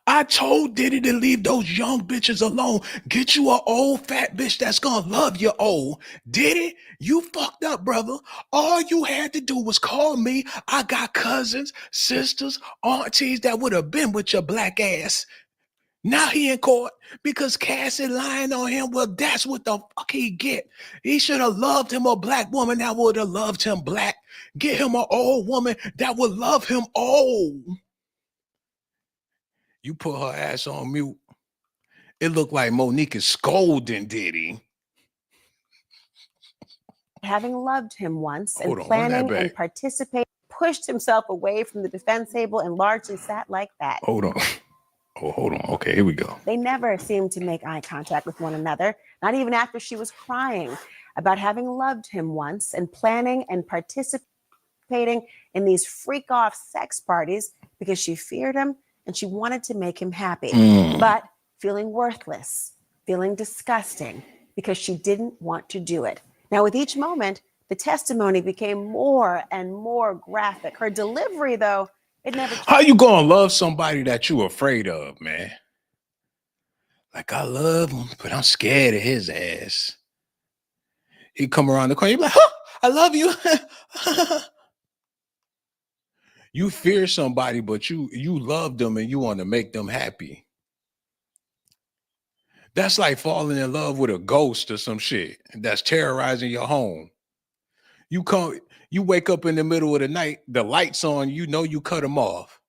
I told Diddy to leave those young bitches alone. Get you an old fat bitch that's gonna love you old. Diddy, you fucked up, brother. All you had to do was call me. I got cousins, sisters, aunties that would have been with your black ass. Now he in court because Cassie lying on him. Well, that's what the fuck he get. He should have loved him a black woman that would have loved him black. Get him an old woman that would love him old. You put her ass on mute. It looked like Monique is scolding Diddy. Having loved him once and planning and participating, pushed himself away from the defense table and largely sat like that. Hold on. Oh, hold on. Okay, here we go. They never seemed to make eye contact with one another, not even after she was crying about having loved him once and planning and participating in these freak-off sex parties because she feared him and she wanted to make him happy, but feeling worthless, feeling disgusting because she didn't want to do it. Now, with each moment, the testimony became more and more graphic. Her delivery, though, it never... How you gonna love somebody that you afraid of, man? Like, I love him, but I'm scared of his ass. He come around the corner, you be like, huh, I love you. You fear somebody, but you love them and you want to make them happy. That's like falling in love with a ghost or some shit that's terrorizing your home. You wake up in the middle of the night, the lights on, you know you cut them off.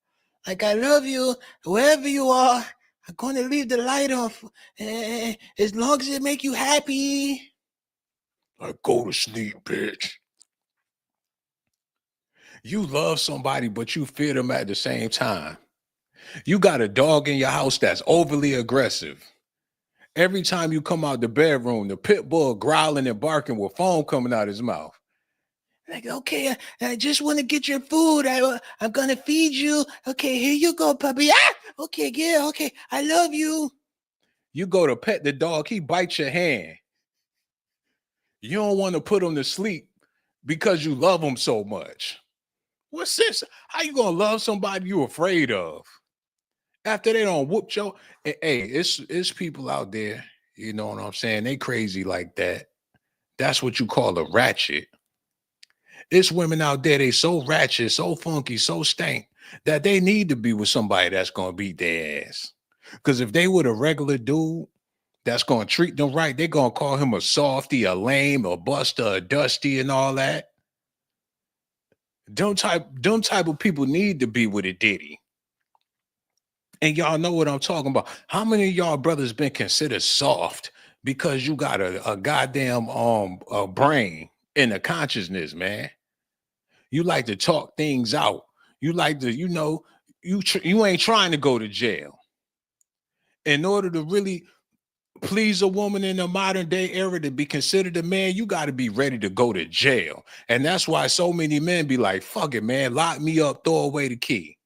Like, I love you, wherever you are, I'm going to leave the light off as long as it make you happy. Like, go to sleep, bitch. You love somebody, but you fear them at the same time. You got a dog in your house that's overly aggressive. Every time you come out the bedroom, the pit bull growling and barking with foam coming out his mouth. Like, okay, I just want to get your food. I'm going to feed you. Okay, here you go, puppy. Ah, okay, yeah, okay. I love you. You go to pet the dog, he bites your hand. You don't want to put him to sleep because you love him so much. What's this? How you gonna love somebody you afraid of? After they don't whoop your hey, it's people out there, you know what I'm saying? They crazy like that. That's what you call a ratchet. It's women out there, they so ratchet, so funky, so stank that they need to be with somebody that's gonna beat their ass. Because if they with a regular dude that's gonna treat them right, they're gonna call him a softy, a lame, a buster, a dusty, and all that. Them type of people need to be with a Diddy. And y'all know what I'm talking about. How many of y'all brothers been considered soft because you got a goddamn a brain and a consciousness, man? You like to talk things out. You like to, you know, you ain't trying to go to jail. In order to really please a woman in the modern day era to be considered a man, you got to be ready to go to jail. And that's why so many men be like, fuck it, man, lock me up, throw away the key.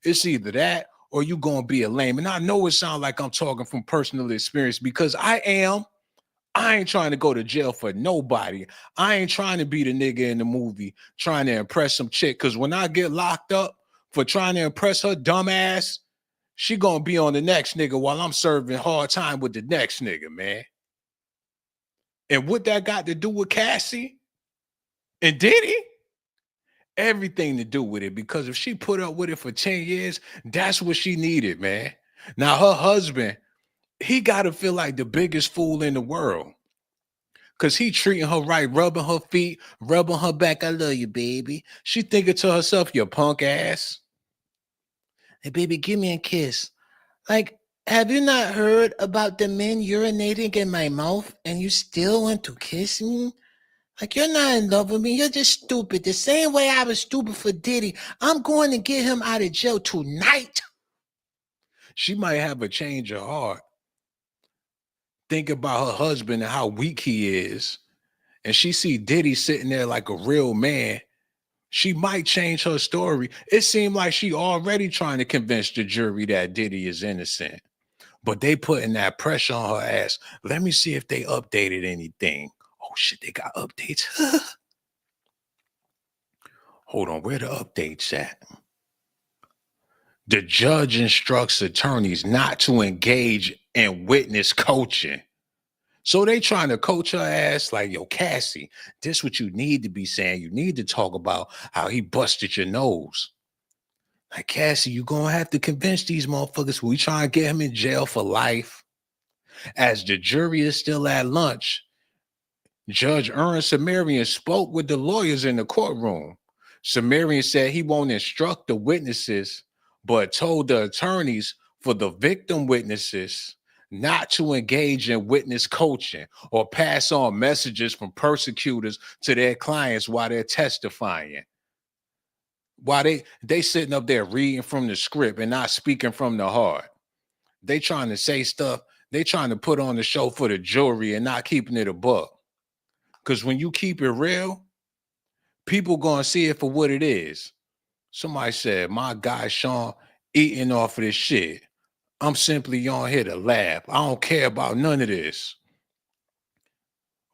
It's either that or you gonna be a lame. And I know it sounds like I'm talking from personal experience because I ain't trying to go to jail for nobody. I ain't trying to be the nigga in the movie trying to impress some chick. Because when I get locked up for trying to impress her dumb ass, she gonna be on the next nigga while I'm serving hard time with the next nigga, man. And what that got to do with Cassie and Diddy? Everything to do with it, because if she put up with it for 10 years, that's what she needed, man. Now her husband, he got to feel like the biggest fool in the world because he treating her right, rubbing her feet, rubbing her back. I love you, baby. She thinking to herself, you punk ass. Hey, baby, give me a kiss. Like, have you not heard about the men urinating in my mouth and you still want to kiss me? Like, you're not in love with me. You're just stupid. The same way I was stupid for Diddy. I'm going to get him out of jail tonight. She might have a change of heart. Think about her husband and how weak he is. And she see Diddy sitting there like a real man. She might change her story. It seemed like she already trying to convince the jury that Diddy is innocent. But they putting that pressure on her ass. Let me see if they updated anything. Oh shit, they got updates. Hold on, where the updates at? The judge instructs attorneys not to engage in witness coaching. So they trying to coach her ass like, yo, Cassie, this what you need to be saying. You need to talk about how he busted your nose. Like, Cassie, you gonna have to convince these motherfuckers. We trying to get him in jail for life. As the jury is still at lunch, Judge Ernest Sumerian spoke with the lawyers in the courtroom. Sumerian said he won't instruct the witnesses, but told the attorneys for the victim witnesses not to engage in witness coaching or pass on messages from persecutors to their clients while they're testifying. While they sitting up there reading from the script and not speaking from the heart. They trying to say stuff. They trying to put on the show for the jury and not keeping it a buck. Because when you keep it real, people gonna see it for what it is. Somebody said, my guy Sean eating off of this shit. I'm simply on here to laugh. I don't care about none of this.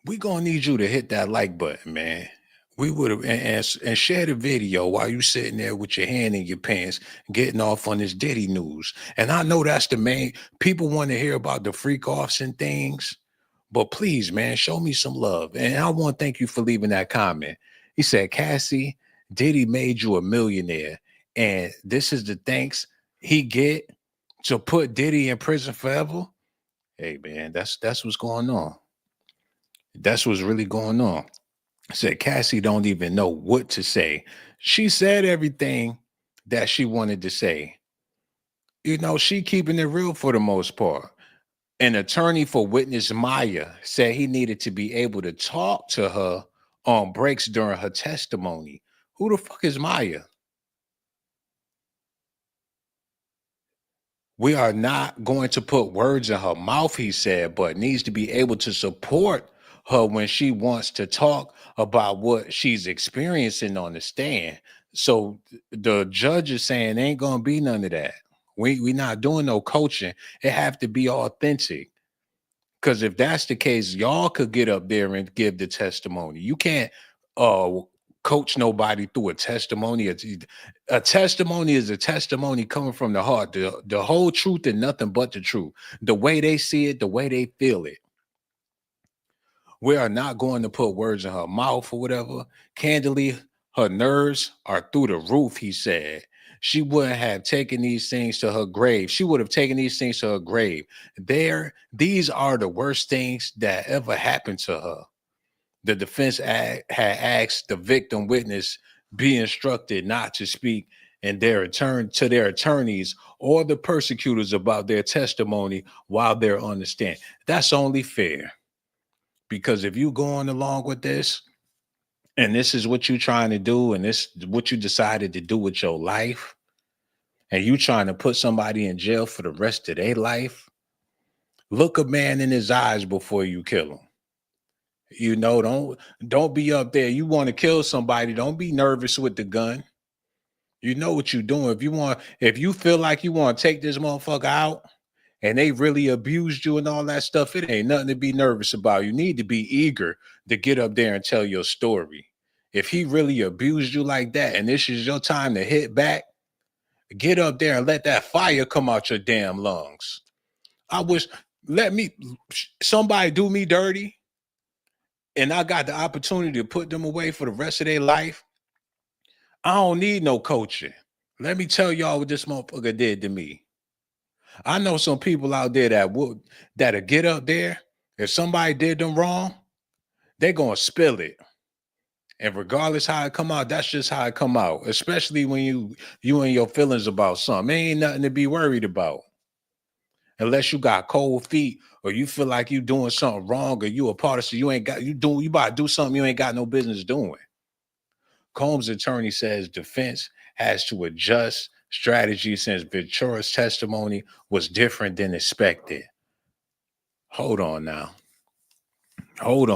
We gonna need you to hit that like button, man. We would have and share the video while you sitting there with your hand in your pants, getting off on this Diddy news. And I know that's the main people want to hear about the freak offs and things. But please, man, show me some love. And I want to thank you for leaving that comment. He said, Cassie, Diddy made you a millionaire. And this is the thanks he get to put Diddy in prison forever. Hey, man, that's what's going on. That's what's really going on. I said, Cassie don't even know what to say. She said everything that she wanted to say. You know, she keeping it real for the most part. An attorney for witness Maya said he needed to be able to talk to her on breaks during her testimony. Who the fuck is Maya? We are not going to put words in her mouth, he said, but needs to be able to support her when she wants to talk about what she's experiencing on the stand. So the judge is saying ain't gonna be none of that. We not doing no coaching. It have to be authentic. Because if that's the case, y'all could get up there and give the testimony. You can't coach nobody through a testimony. A testimony is a testimony coming from the heart. The whole truth and nothing but the truth. The way they see it, the way they feel it. We are not going to put words in her mouth or whatever. Candidly, her nerves are through the roof, he said. She wouldn't have taken these things to her grave. She would have taken these things to her grave. These are the worst things that ever happened to her. The defense had asked the victim witness be instructed not to speak to their attorneys or the persecutors about their testimony while they're on the stand. That's only fair. Because if you going along with this, and this is what you're trying to do, and this is what you decided to do with your life, and you trying to put somebody in jail for the rest of their life, look a man in his eyes before you kill him. You know, don't be up there. You want to kill somebody, don't be nervous with the gun. You know what you're doing. If you feel like you want to take this motherfucker out and they really abused you and all that stuff, it ain't nothing to be nervous about. You need to be eager to get up there and tell your story. If he really abused you like that and this is your time to hit back, get up there and let that fire come out your damn lungs. Somebody do me dirty and I got the opportunity to put them away for the rest of their life. I don't need no coaching. Let me tell y'all what this motherfucker did to me. I know some people out there that'll get up there. If somebody did them wrong, they're gonna spill it. And regardless how it come out, that's just how it come out. Especially when you and your feelings about something. It ain't nothing to be worried about. Unless you got cold feet or you feel like you doing something wrong or you a part of you about to do something you ain't got no business doing. Combs' attorney says defense has to adjust strategy since Ventura's testimony was different than expected. Hold on now. Hold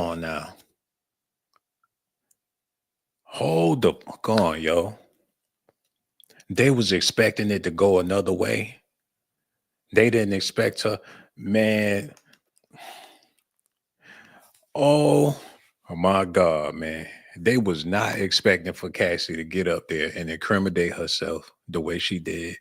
the fuck on, yo. They was expecting it to go another way. They didn't expect her, man. Oh my God, man. They was not expecting for Cassie to get up there and incriminate herself the way she did.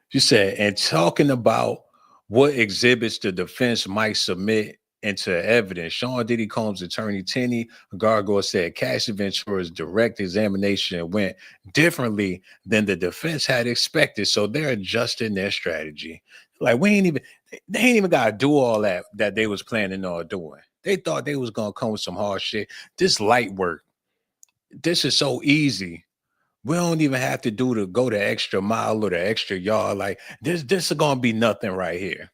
She said, and talking about what exhibits the defense might submit into evidence, Sean Diddy Combs' attorney, Tenny Gargoyle, said Cassie Ventura's direct examination went differently than the defense had expected. So they're adjusting their strategy. Like they ain't even got to do all that they was planning on doing. They thought they was going to come with some hard shit. This light work. This is so easy. We don't even have to go the extra mile or the extra yard. Like this is gonna be nothing right here.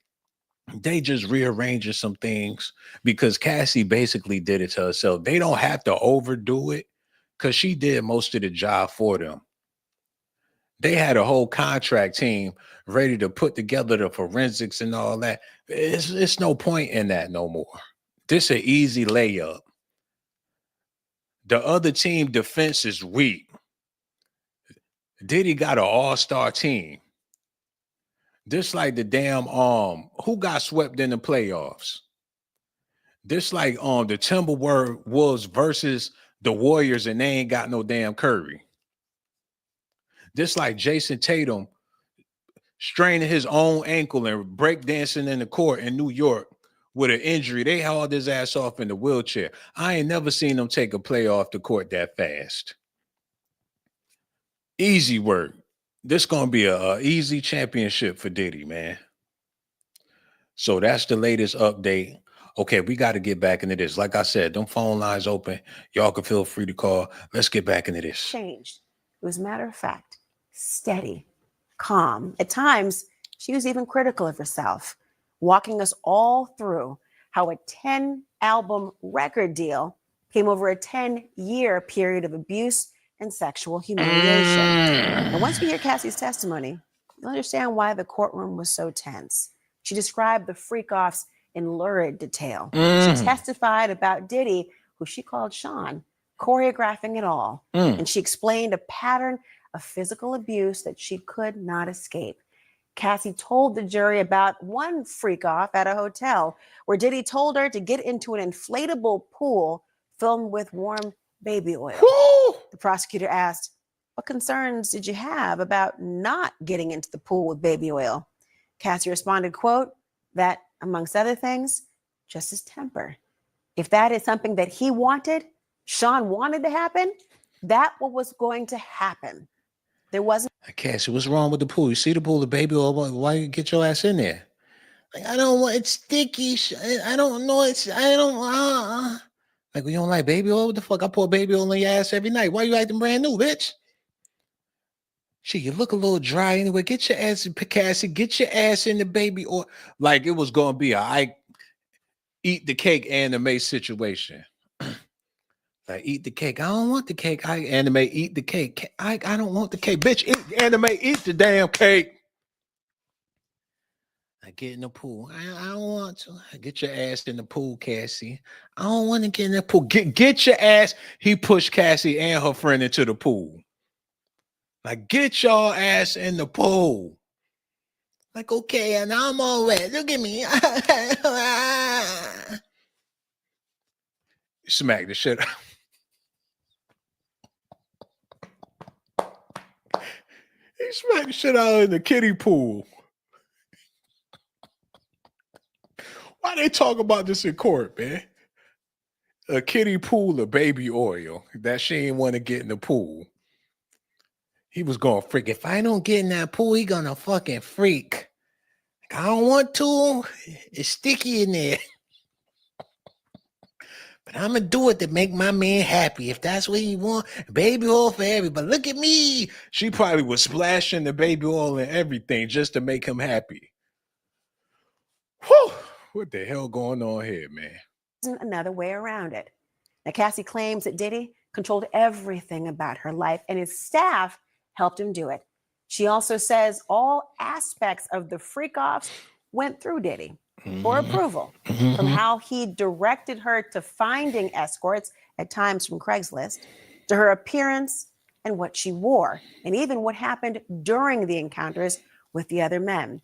They just rearranging some things because Cassie basically did it to herself. They don't have to overdo it because she did most of the job for them. They had a whole contract team ready to put together the forensics and all that. It's no point in that no more. This an easy layup. The other team defense is weak. Diddy got an all-star team. This like the damn who got swept in the playoffs. This like the Timberwolves versus the Warriors and they ain't got no damn Curry. This like Jason Tatum straining his own ankle and breakdancing in the court in New York with an injury. They hauled his ass off in the wheelchair. I ain't never seen them take a play off the court that fast. Easy work. This gonna be a easy championship for Diddy, man. So that's the latest update. Okay, we got to get back into this. Like I said, them phone lines open. Y'all can feel free to call. Let's get back into this. Changed. It was matter of fact, steady, calm. At times, she was even critical of herself, walking us all through how a 10-album record deal came over a 10-year period of abuse and sexual humiliation. And once we hear Cassie's testimony, you'll understand why the courtroom was so tense. She described the freak-offs in lurid detail. She testified about Diddy, who she called Sean, choreographing it all. And she explained a pattern of physical abuse that she could not escape. Cassie told the jury about one freak off at a hotel where Diddy told her to get into an inflatable pool filled with warm baby oil. Woo! The prosecutor asked, "What concerns did you have about not getting into the pool with baby oil?" Cassie responded, quote, "That, amongst other things, just his temper. If that is something that he wanted, Sean wanted to happen, that what was going to happen. There wasn't." Cassie, what's wrong with the pool? You see the pool, the baby oil, why you get your ass in there? Like, I don't want, it's sticky. I don't know. I don't, Like, you don't like baby oil? What the fuck? I pour baby oil in your ass every night. Why you acting brand new, bitch? Shit, you look a little dry anyway. Get your ass in Cassie. Get your ass in the baby oil. Like, it was going to be I eat the cake anime situation. Like, eat the cake. I don't want the cake. I anime, eat the cake. I don't want the cake. Bitch, eat anime, eat the damn cake. I get in the pool. I don't want to. Get your ass in the pool, Cassie. I don't want to get in the pool. Get your ass. He pushed Cassie and her friend into the pool. Like, get your ass in the pool. Like, okay, and I'm all wet. Look at me. Smack the shit out. He smacked the shit out in the kiddie pool. Why they talk about this in court, man? A kiddie pool of baby oil that she ain't want to get in the pool. He was going freak. If I don't get in that pool, he gonna fucking freak. I don't want to. It's sticky in there. But I'm gonna do it to make my man happy. If that's what he want, baby oil for everybody. Look at me. She probably was splashing the baby oil and everything just to make him happy. Whew. What the hell going on here, man? Another way around it. Now, Cassie claims that Diddy controlled everything about her life and his staff helped him do it. She also says all aspects of the freak-offs went through Diddy for approval, from how he directed her to finding escorts, at times from Craigslist, to her appearance and what she wore, and even what happened during the encounters with the other men.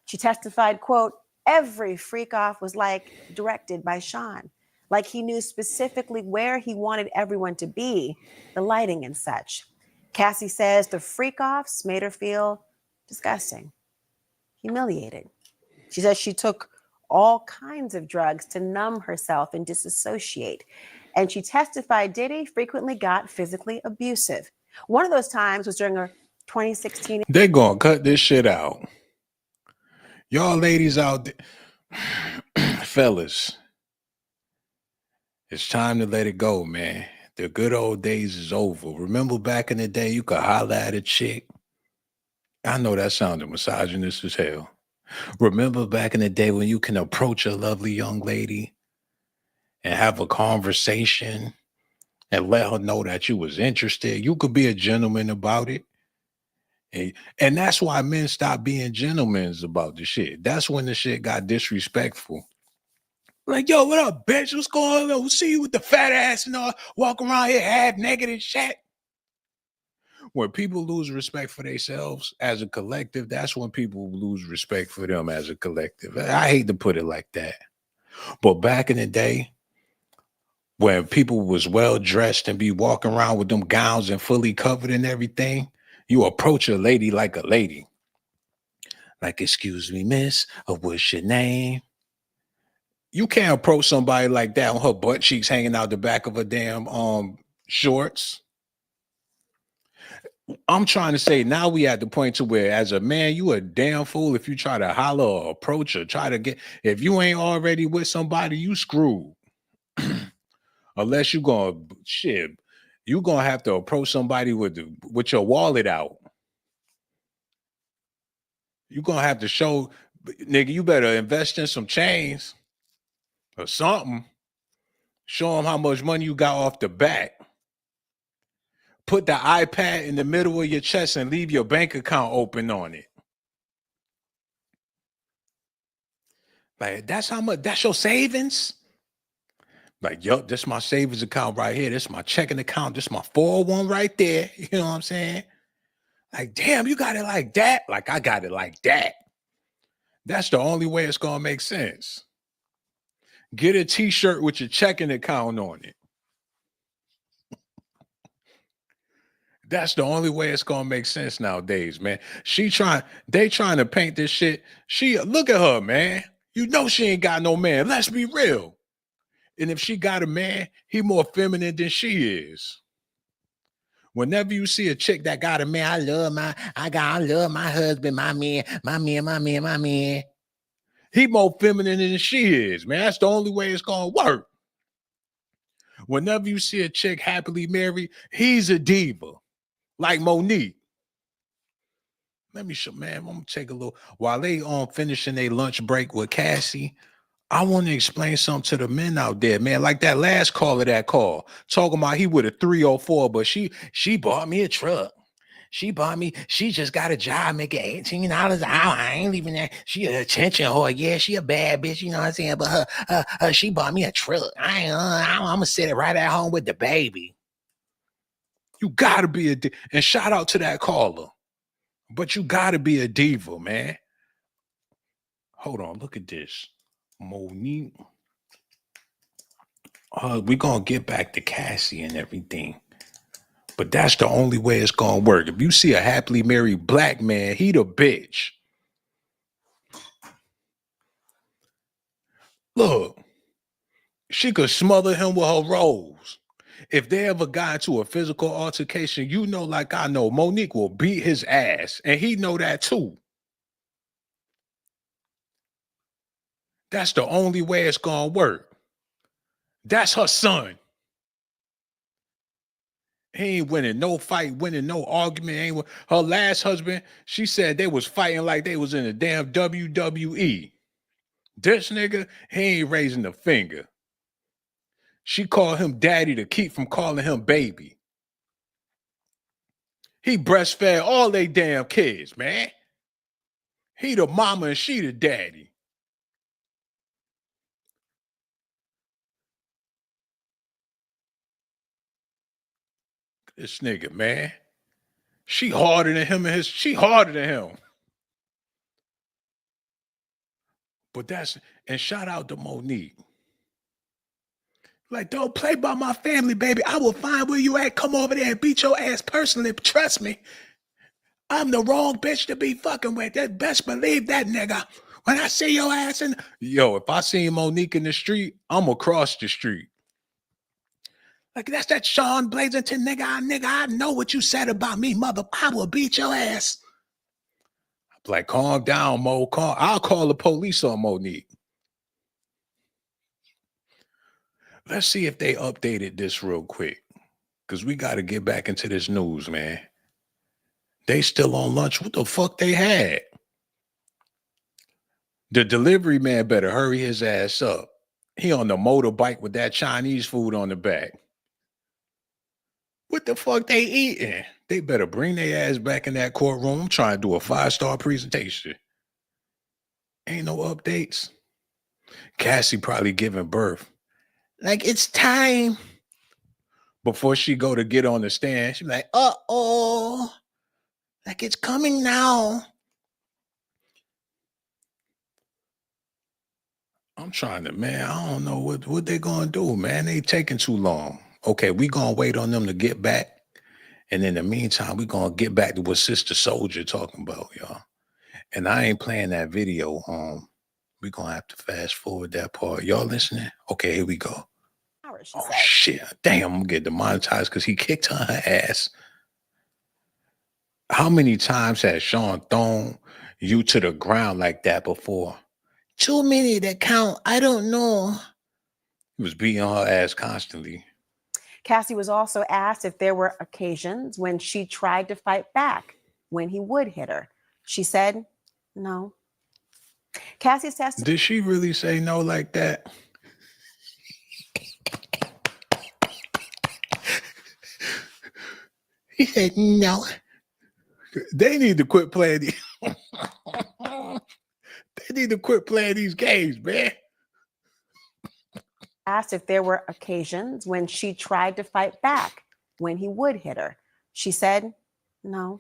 She testified, quote, "Every freak-off was like directed by Sean. Like he knew specifically where he wanted everyone to be, the lighting and such." Cassie says the freak-offs made her feel disgusting, humiliated. She says she took all kinds of drugs to numb herself and disassociate. And she testified Diddy frequently got physically abusive. One of those times was during her 2016. They're gonna cut this shit out. Y'all ladies out there, fellas, it's time to let it go, man. The good old days is over. Remember back in the day, you could holler at a chick. I know that sounded misogynist as hell. Remember back in the day when you can approach a lovely young lady and have a conversation and let her know that you was interested. You could be a gentleman about it. And that's why men stopped being gentlemen about the shit. That's when the shit got disrespectful. Like, yo, what up, bitch? What's going on? We'll see you with the fat ass and all, walk around here half naked and shit. When people lose respect for themselves as a collective, that's when people lose respect for them as a collective. I hate to put it like that. But back in the day, when people was well dressed and be walking around with them gowns and fully covered and everything, you approach a lady like a lady. Like, excuse me, miss, or what's your name? You can't approach somebody like that on her butt cheeks hanging out the back of her damn shorts. I'm trying to say now we at the point to where as a man, you a damn fool if you try to holler or approach or try to get, if you ain't already with somebody, you screwed. Unless you gonna shit, you gonna have to approach somebody with your wallet out. You gonna have to show, nigga, you better invest in some chains or something. Show them how much money you got off the bat. Put the iPad in the middle of your chest and leave your bank account open on it. Like, that's how much, that's your savings? Like, yo, this is my savings account right here. This is my checking account. This is my 401 right there. You know what I'm saying? Like, damn, you got it like that? Like, I got it like that. That's the only way it's going to make sense. Get a t-shirt with your checking account on it. That's the only way it's going to make sense nowadays, man. They trying to paint this shit. Look at her, man. You know she ain't got no man. Let's be real. And if she got a man, he more feminine than she is. Whenever you see a chick that got a man, I love my husband, my man. He more feminine than she is, man. That's the only way it's gonna work. Whenever you see a chick happily married, he's a diva, like Monique. Let me show, man. I'm gonna take a little while they finishing their lunch break with Cassie. I want to explain something to the men out there, man. Like that last caller that call, talking about he with a 304, but she bought me a truck. She just got a job making $18 an hour. I ain't leaving that. She an attention whore. Yeah, she a bad bitch, you know what I'm saying? But she bought me a truck. I'm gonna sit it right at home with the baby. You gotta be and shout out to that caller. But you gotta be a diva, man. Hold on, look at this. Monique. We're gonna get back to Cassie and everything. But that's the only way it's gonna work. If you see a happily married black man, he the bitch. Look, she could smother him with her rose. If they ever got into a physical altercation, you know, like I know, Monique will beat his ass, and he know that too. That's the only way it's gonna work. That's her son. He ain't winning no fight, winning no argument. Her last husband, she said they was fighting like they was in the damn WWE. This nigga, he ain't raising a finger. She called him daddy to keep from calling him baby. He breastfed all they damn kids, man. He the mama and she the daddy. This nigga, man. She harder than him she harder than him. But and shout out to Monique. Like, don't play by my family, baby. I will find where you at. Come over there and beat your ass personally. Trust me. I'm the wrong bitch to be fucking with. That best believe that, nigga. When I see your ass in... Yo, if I see Monique in the street, I'm across the street. Like, that's that Sean Blazington nigga. I know what you said about me, mother. I will beat your ass. I'm like, calm down, Mo. I'll call the police on Monique. Let's see if they updated this real quick. Because we got to get back into this news, man. They still on lunch. What the fuck they had? The delivery man better hurry his ass up. He on the motorbike with that Chinese food on the back. What the fuck they eating? They better bring their ass back in that courtroom. Trying to do a 5-star presentation. Ain't no updates. Cassie probably giving birth. Like, it's time. Before she go to get on the stand, she be like, uh-oh. Like, it's coming now. I'm trying to, man, I don't know what they gonna do, man. They taking too long. Okay, we gonna wait on them to get back. And in the meantime, we gonna get back to what Sister Soldier talking about, y'all. And I ain't playing that video. We gonna have to fast forward that part. Y'all listening? Okay, here we go. Oh, shit. Damn, I'm gonna get demonetized because he kicked her ass. How many times has Sean thrown you to the ground like that before? Too many that count. I don't know. He was beating her ass constantly. Cassie was also asked if there were occasions when she tried to fight back when he would hit her. She said, no. Cassie's testimony. Did she really say no like that? He said no. They need to quit playing these. They need to quit playing these games, man. Asked if there were occasions when she tried to fight back when he would hit her. She said, no.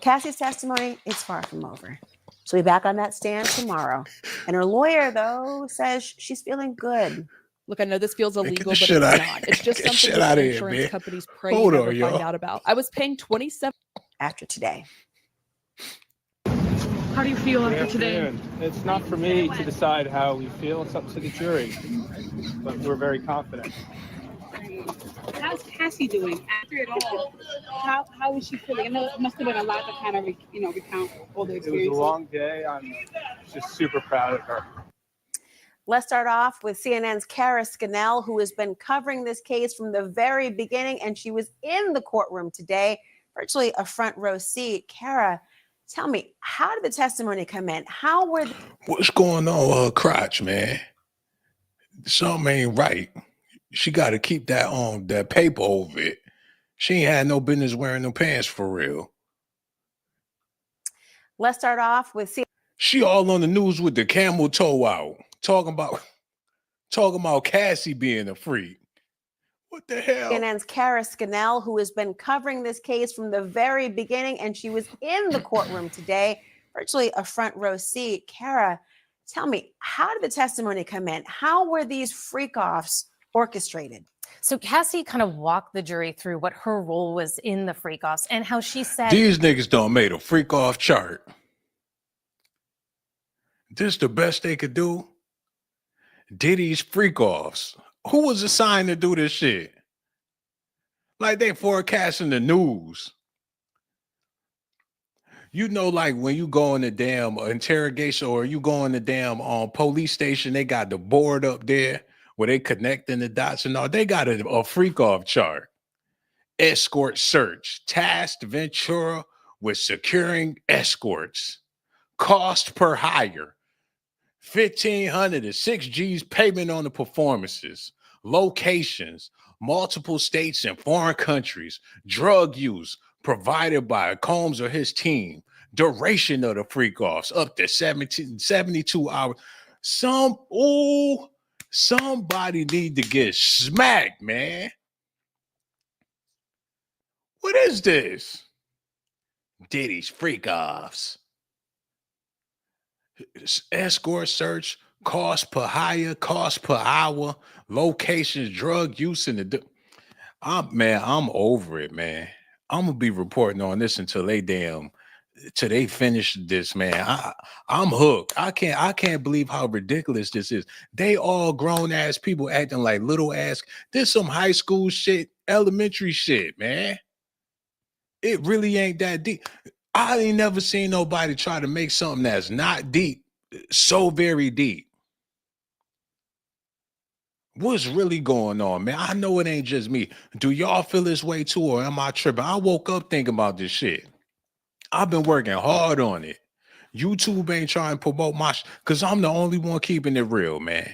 Cassie's testimony is far from over. She'll be back on that stand tomorrow. And her lawyer, though, says she's feeling good. Look, I know this feels Man, illegal, get but the shit it's out- not. It's just get the something shit that outta here, insurance man. companies pray Hold you never on, find y'all. out about. I was paying $27. After today. How do you feel after today? It's not for me to decide how we feel. It's up to the jury. But we're very confident. How's Cassie doing after it all? How is she feeling? I know it must have been a lot to kind of recount all the It was experiences. a long day. I'm just super proud of her. Let's start off with CNN's Kara Scannell, who has been covering this case from the very beginning, and she was in the courtroom today, virtually a front row seat. Kara, tell me, how did the testimony come in? How were What's going on with her crotch, man? Something ain't right. She got to keep that on that paper over it. She ain't had no business wearing no pants for real. Let's start off with She all on the news with the camel toe out, talking about Cassie being a freak. What the hell? CNN's Kara Scannell, who has been covering this case from the very beginning, and she was in the courtroom today, virtually a front row seat. Kara, tell me, how did the testimony come in? How were these freak-offs orchestrated? So Cassie kind of walked the jury through what her role was in the freak-offs and how she said These niggas done made a freak-off chart. This the best they could do? Diddy's freak-offs. Who was assigned to do this shit? Like they forecasting the news. You know, like when you go in the damn interrogation or you go in the damn police station, they got the board up there where they connecting the dots and all. They got a freak-off chart. Escort search. Tasked Ventura with securing escorts. Cost per hire. 1,500 to 6 G's payment on the performances. Locations. Multiple states and foreign countries. Drug use provided by Combs or his team. Duration of the freak-offs up to 72 hours. Somebody need to get smacked, man. What is this? Diddy's freak-offs. Escort search, cost per hire, cost per hour, locations, drug use in the. I'm over it, man. I'm gonna be reporting on this till they finish this, man. I'm hooked. I can't believe how ridiculous this is. They all grown ass people acting like little ass. This some high school shit, elementary shit, man. It really ain't that deep. I ain't never seen nobody try to make something that's not deep so very deep. What's really going on, man? I know it ain't just me. Do y'all feel this way too, or am I tripping? I woke up thinking about this shit. I've been working hard on it. YouTube ain't trying to promote my because I'm the only one keeping it real, man.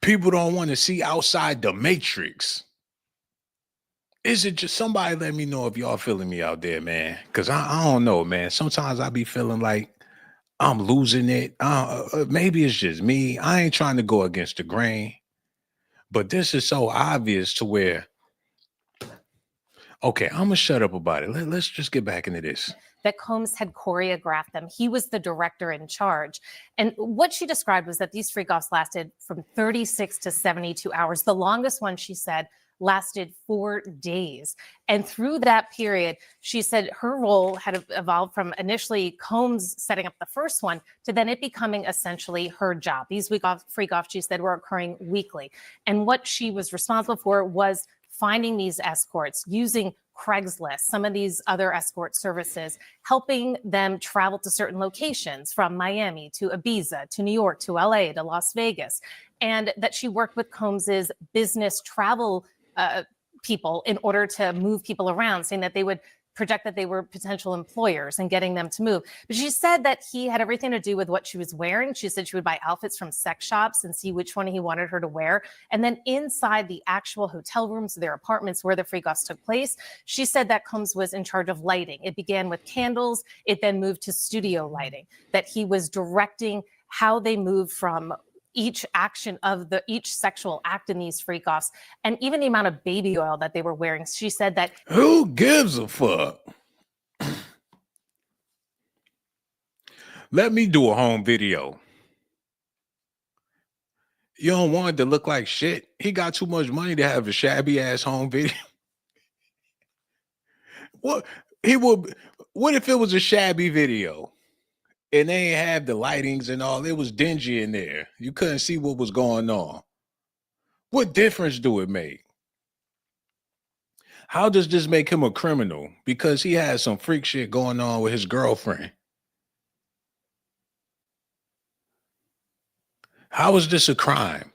People don't want to see outside the matrix. Is it just somebody let me know if y'all feeling me out there, man? Because I don't know, man. Sometimes I be feeling like I'm losing it. Maybe it's just me. I ain't trying to go against the grain. But this is so obvious to where, okay, I'm going to shut up about it. Let's just get back into this. that Combs had choreographed them. He was the director in charge. And what she described was that these freak-offs lasted from 36 to 72 hours. The longest one, she said, lasted 4 days. And through that period, she said her role had evolved from initially Combs setting up the first one to then it becoming essentially her job. These freak-offs, she said, were occurring weekly. And what she was responsible for was finding these escorts, using Craigslist, some of these other escort services, helping them travel to certain locations from Miami to Ibiza, to New York, to LA, to Las Vegas. And that she worked with Combs's business travel people in order to move people around, saying that they would project that they were potential employers and getting them to move. But she said that he had everything to do with what she was wearing. She said she would buy outfits from sex shops and see which one he wanted her to wear. And then inside the actual hotel rooms, their apartments where the freak-offs took place, she said that Combs was in charge of lighting. It began with candles. It then moved to studio lighting, that he was directing how they moved from each action of each sexual act in these freak offs, and even the amount of baby oil that they were wearing. She said that who gives a fuck? Let me do a home video. You don't want it to look like shit. He got too much money to have a shabby ass home video. What if it was a shabby video and they ain't have the lightings and all? It was dingy in there. You couldn't see what was going on. What difference do it make? How does this make him a criminal? Because he has some freak shit going on with his girlfriend. How is this a crime?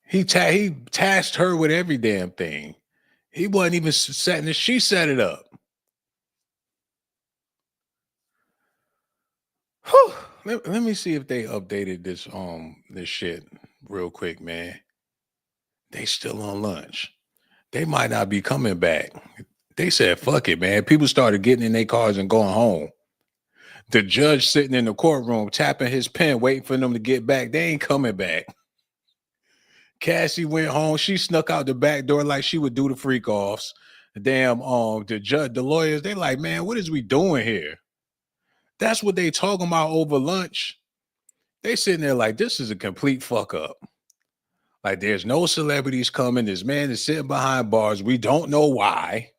He tasked her with every damn thing. He wasn't even setting it. She set it up. Whew. Let me see if they updated this shit real quick, man. They still on lunch. They might not be coming back. They said, fuck it, man. People started getting in their cars and going home. The judge sitting in the courtroom, tapping his pen, waiting for them to get back. They ain't coming back. Cassie went home. She snuck out the back door like she would do the freak offs. Damn, the judge, the lawyers, they like, man, what is we doing here? That's what they talking about over lunch. They sitting there like, this is a complete fuck up. Like, there's no celebrities coming. This man is sitting behind bars. We don't know why.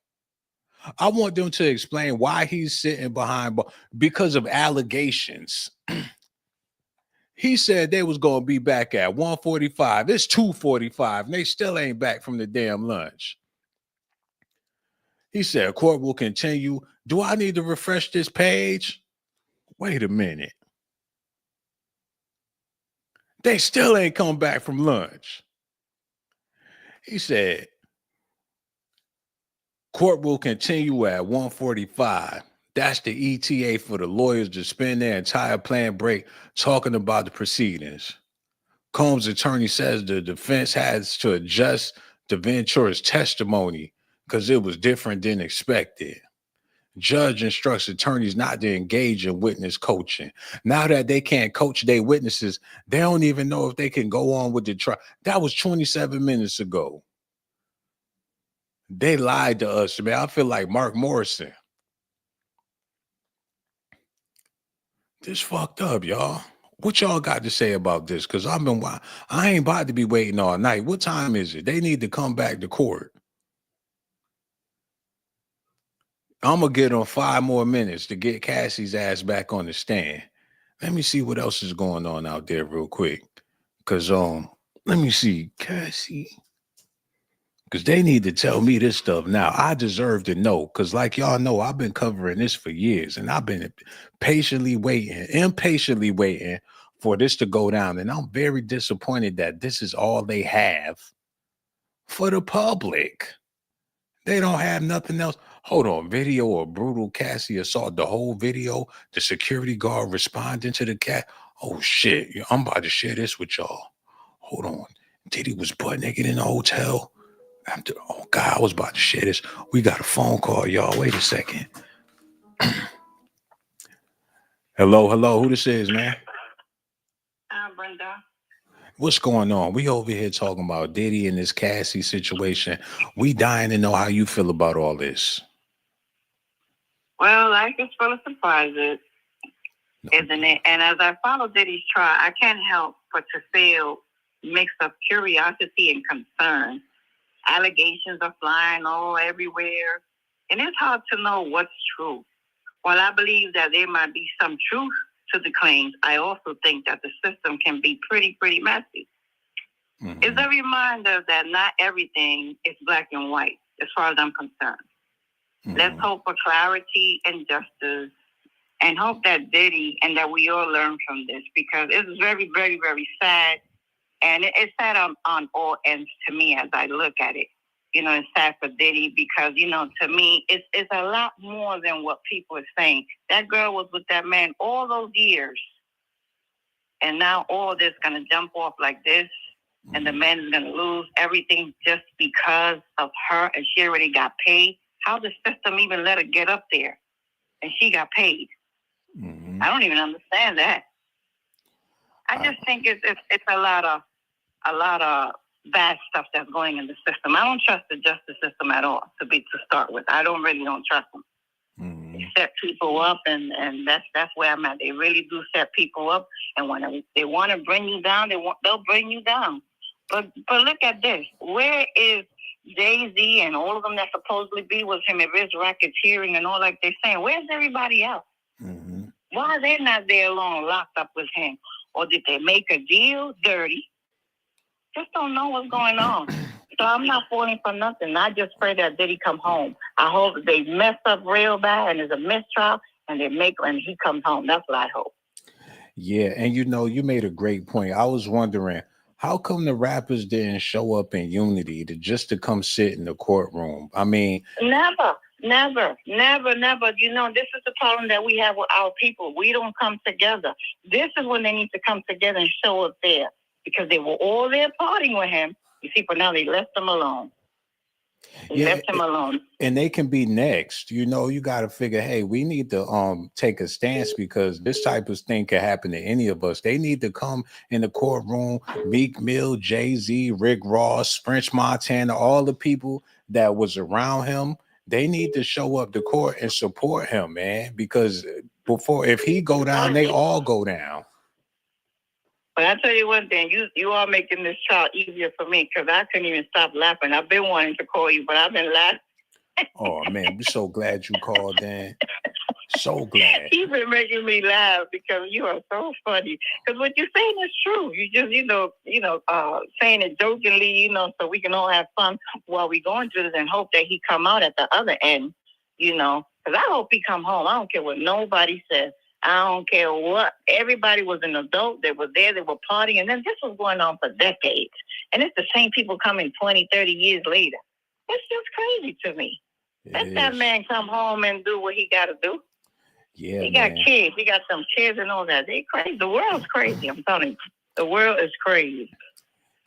I want them to explain why he's sitting behind bars. Because of allegations. He said they was going to be back at 1:45. It's 2:45, and they still ain't back from the damn lunch. He said, court will continue. Do I need to refresh this page? Wait a minute. They still ain't come back from lunch. He said, court will continue at 1:45. That's the ETA for the lawyers to spend their entire planned break talking about the proceedings. Combs' attorney says the defense has to adjust the Ventura's testimony because it was different than expected. Judge instructs attorneys not to engage in witness coaching. Now that they can't coach their witnesses, they don't even know if they can go on with the trial. That was 27 minutes ago. They lied to us, man. I feel like Mark Morrison. This fucked up, y'all. What y'all got to say about this? Because I ain't about to be waiting all night. What time is it? They need to come back to court. I'm going to get on 5 more minutes to get Cassie's ass back on the stand. Let me see what else is going on out there real quick. Because, let me see. Cassie. Because they need to tell me this stuff now. I deserve to know. Because like y'all know, I've been covering this for years. And I've been impatiently waiting for this to go down. And I'm very disappointed that this is all they have for the public. They don't have nothing else. Hold on. Video of brutal Cassie assault. The whole video. The security guard responding to the cat. Oh, shit. I'm about to share this with y'all. Hold on. Diddy was butt naked in the hotel. Oh, God, I was about to share this. We got a phone call, y'all. Wait a second. Hello. Who this is, man? Brenda. What's going on? We over here talking about Diddy and this Cassie situation. We dying to know how you feel about all this. Well, I just feel surprised, isn't it? And as I follow Diddy's trial, I can't help but to feel mix of curiosity and concern. Allegations are flying all everywhere, and it's hard to know what's true. While I believe that there might be some truth to the claims, I also think that the system can be pretty messy. Mm-hmm. It's a reminder that not everything is black and white, as far as I'm concerned. Mm-hmm. Let's hope for clarity and justice, and hope that Diddy and that we all learn from this, because it's very, very, very sad. And it's sad on all ends to me as I look at it. You know, it's sad for Diddy because, you know, to me, it's a lot more than what people are saying. That girl was with that man all those years. And now all this going to jump off like this. And the man is going to lose everything just because of her. And she already got paid. How the system even let her get up there? And she got paid. Mm-hmm. I don't even understand that. I just think it's a lot of bad stuff that's going in the system. I don't trust the justice system at all. To start with, I really don't trust them. They set people up, and that's where I'm at. They really do set people up, and when they want to bring you down, they'll bring you down. But look at this. Where is Jay-Z and all of them that supposedly be with him? If it's racketeering and all like they're saying, where's everybody else? Why are they not there alone, locked up with him? Or did they make a deal dirty? Just don't know what's going on. So I'm not falling for nothing. I just pray that Diddy come home. I hope they mess up real bad and there's a mistrial and he comes home. That's what I hope. Yeah, and you made a great point. I was wondering, how come the rappers didn't show up in unity to come sit in the courtroom? I mean, never. You know, this is the problem that we have with our people. We don't come together. This is when they need to come together and show up there, because they were all there partying with him. You see, but now they left him alone. Left him alone. And they can be next. You got to figure, hey, we need to take a stance, because this type of thing can happen to any of us. They need to come in the courtroom. Meek Mill, Jay-Z, Rick Ross, French Montana, all the people that was around him, they need to show up to court and support him, man, because if he go down, they all go down. But I tell you one thing, you are making this trial easier for me, because I couldn't even stop laughing. I've been wanting to call you, but I've been laughing. Oh man, we're so glad you called in. So glad. You've been making me laugh because you are so funny. Because what you're saying is true. You just, saying it jokingly, so we can all have fun while we going through this, and hope that he come out at the other end, because I hope he come home. I don't care what nobody says. I don't care what. Everybody was an adult. They were there. They were partying. And then this was going on for decades. And it's the same people coming 20, 30 years later. It's just crazy to me. Let that man come home and do what he got to do. Yeah, he got kids. He got some kids and all that. They crazy. The world's crazy. I'm telling you. The world is crazy.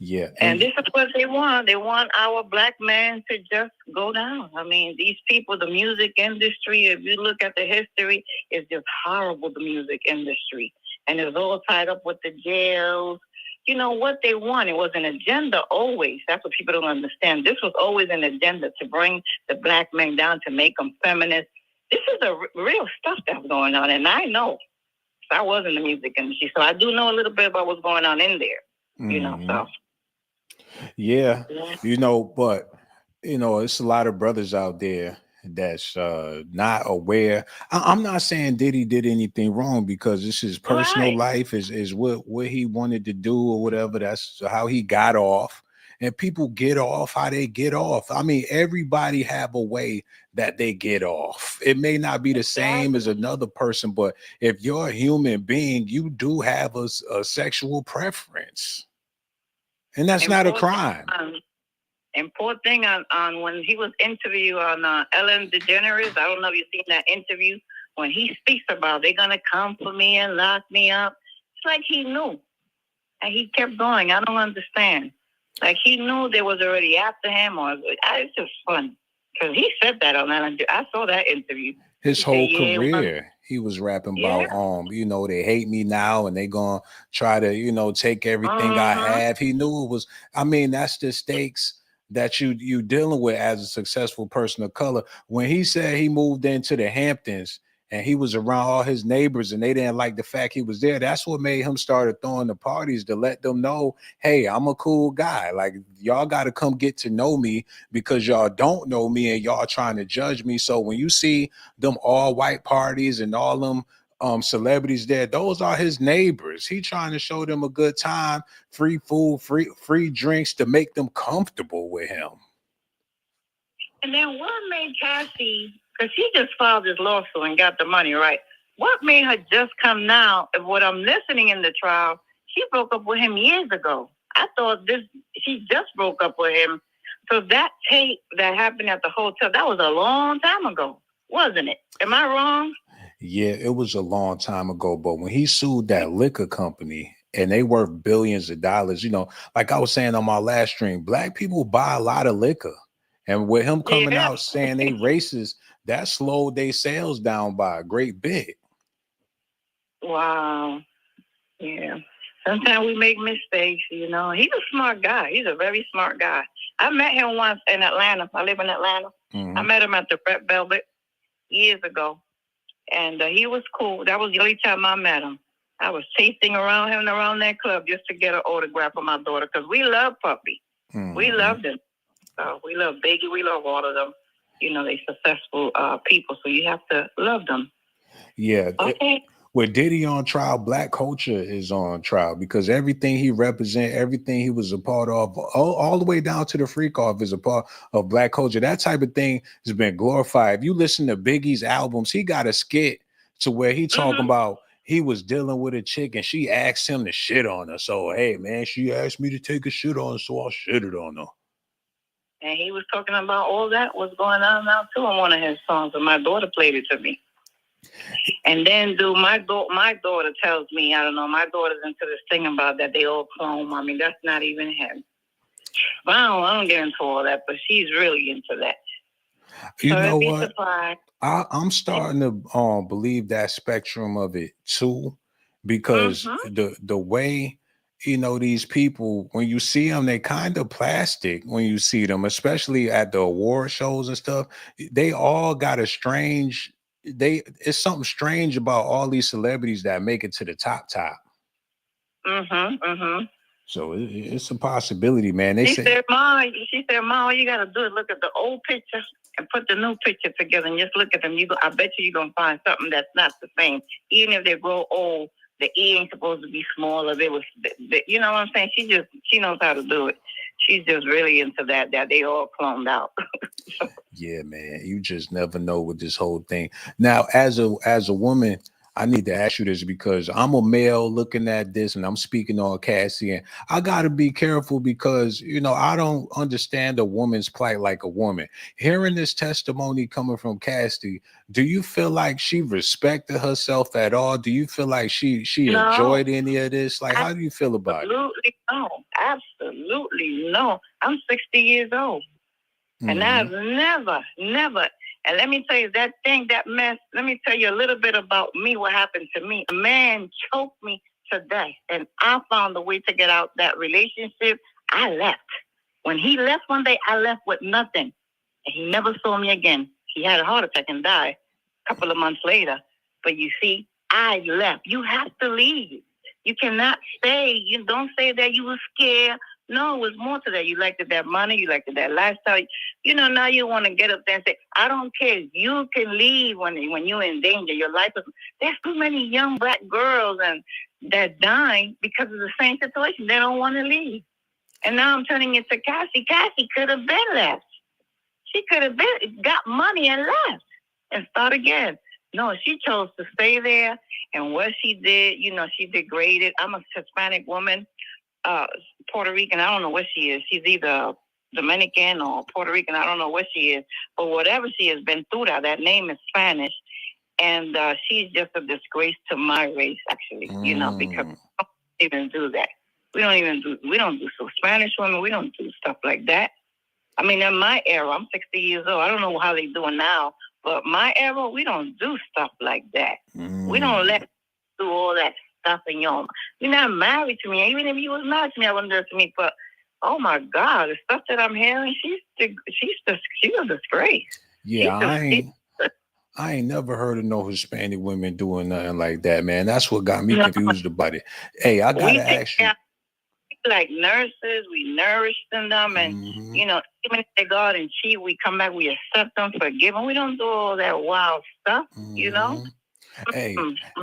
Yeah. And this is what they want. They want our black man to just go down. I mean, these people, the music industry, if you look at the history, it's just horrible, the music industry. And it's all tied up with the jails. You know what they want. It was an agenda always. That's what people don't understand. This was always an agenda to bring the black man down, to make them feminist. This is the real stuff that's going on. And I know. I was in the music industry, so I do know a little bit about what's going on in there. So. Yeah, but it's a lot of brothers out there that's not aware. I'm not saying Diddy did anything wrong, because this is personal life, is what he wanted to do or whatever. That's how he got off, and people get off how they get off. I mean, everybody have a way that they get off. It may not be the same as another person, but if you're a human being, you do have a sexual preference. And that's not a crime. Important thing on when he was interviewed on Ellen DeGeneres, I don't know if you've seen that interview, when he speaks about they're going to come for me and lock me up. It's like he knew. And he kept going. I don't understand. Like he knew they was already after him. It's just fun. Because he said that on Ellen. I saw that interview. His whole career, he was rapping about, they hate me now and they gonna try to, take everything I have. He knew it was, that's the stakes that you dealing with as a successful person of color. When he said he moved into the Hamptons and he was around all his neighbors and they didn't like the fact he was there, that's what made him start throwing the parties, to let them know, hey, I'm a cool guy. Like, y'all got to come get to know me, because y'all don't know me and y'all trying to judge me. So when you see them all white parties and all them celebrities there, those are his neighbors. He trying to show them a good time, free food, free drinks, to make them comfortable with him. And then what made Cassie, because she just filed this lawsuit and got the money, right? What made her just come now? If what I'm listening in the trial, she broke up with him years ago. I thought she just broke up with him. So that tape that happened at the hotel, that was a long time ago, wasn't it? Am I wrong? Yeah, it was a long time ago. But when he sued that liquor company, and they worth billions of dollars, like I was saying on my last stream, black people buy a lot of liquor. And with him coming out saying they racist, that slowed their sales down by a great bit. Wow. Yeah. Sometimes we make mistakes, you know. He's a smart guy. He's a very smart guy. I met him once in Atlanta. I live in Atlanta. I met him at the Red Velvet years ago. And he was cool. That was the only time I met him. I was chasing around him around that club just to get an autograph for my daughter because we love Puppy. We love them. We love Biggie. We love all of them. You know, they successful people, so you have to love them. Yeah. Okay. With Diddy on trial, Black culture is on trial because everything he represent, everything he was a part of, all the way down to the freak off is a part of Black culture. That type of thing has been glorified. If you listen to Biggie's albums, he got a skit to where he talking about he was dealing with a chick and she asked him to shit on her. So, hey, man, she asked me to take a shit on her, so I shitted on her. And he was talking about all that was going on now, too, in one of his songs, and my daughter played it to me. And then, my daughter tells me, I don't know, my daughter's into this thing about that they all clone. I mean, that's not even him. But I don't get into all that, but she's really into that. You know what? I'm starting to believe that spectrum of it too, because the way, you know, these people, when you see them, they kind of plastic when you see them, especially at the award shows and stuff. They all got a strange, it's something strange about all these celebrities that make it to the top. So it's a possibility, man. She said, Ma, all you gotta do is look at the old picture and put the new picture together and just look at them. I bet you're gonna find something that's not the same. Even if they grow old, the E ain't supposed to be smaller. You know what I'm saying? She knows how to do it. She's just really into that they all cloned out. Yeah, man, you just never know with this whole thing. Now, as a woman, I need to ask you this because I'm a male looking at this and I'm speaking on Cassie, and I got to be careful because, you know, I don't understand a woman's plight like a woman. Hearing this testimony coming from Cassie, do you feel like she respected herself at all? Do you feel like she enjoyed any of this? Like, how do you feel about it? Absolutely no. Absolutely no. I'm 60 years old. And I've never, and let me tell you that mess, let me tell you a little bit about me, what happened to me. A man choked me to death, and I found a way to get out that relationship. I left. When he left one day, I left with nothing, and he never saw me again. He had a heart attack and died a couple of months later. But you see, I left. You have to leave. You cannot stay. You don't say that you were scared. No, it was more to that. You liked that money. You liked that lifestyle. You know, now you want to get up there and say, I don't care. You can leave when you're in danger. Your life is... There's too many young Black girls that dying because of the same situation. They don't want to leave. And now I'm turning it to Cassie. Cassie could have been left. She could have got money and left and start again. No, she chose to stay there. And what she did, you know, she degraded. I'm a Hispanic woman. Puerto Rican, I don't know what she is. She's either Dominican or Puerto Rican. I don't know what she is. But whatever she has been through that name is Spanish. And she's just a disgrace to my race, actually, you know, because we don't even do that. We don't do so. Spanish women, we don't do stuff like that. I mean, in my era, I'm 60 years old. I don't know how they doing now, but my era, we don't do stuff like that. We don't let do all that stuff in your... You're not married to me. Even if you was married to me, I wouldn't do it to me. But oh my God, the stuff that I'm hearing, she's a disgrace. Yeah, I ain't never heard of no Hispanic women doing nothing like that, man. That's what got me confused about it. Hey, I gotta ask you. Like nurses, we nourish them, and you know, even if they go out and cheat, we come back, we accept them, forgive them. We don't do all that wild stuff, you know. Hey,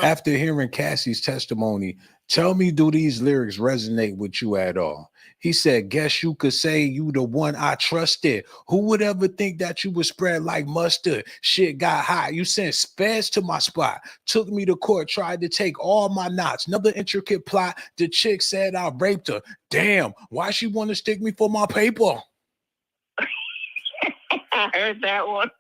after hearing Cassie's testimony, tell me, do these lyrics resonate with you at all? He said, guess you could say you the one I trusted. Who would ever think that you would spread like mustard? Shit got hot. You sent spares to my spot. Took me to court, tried to take all my knots. Another intricate plot. The chick said I raped her. Damn, why she want to stick me for my paper? I heard that one.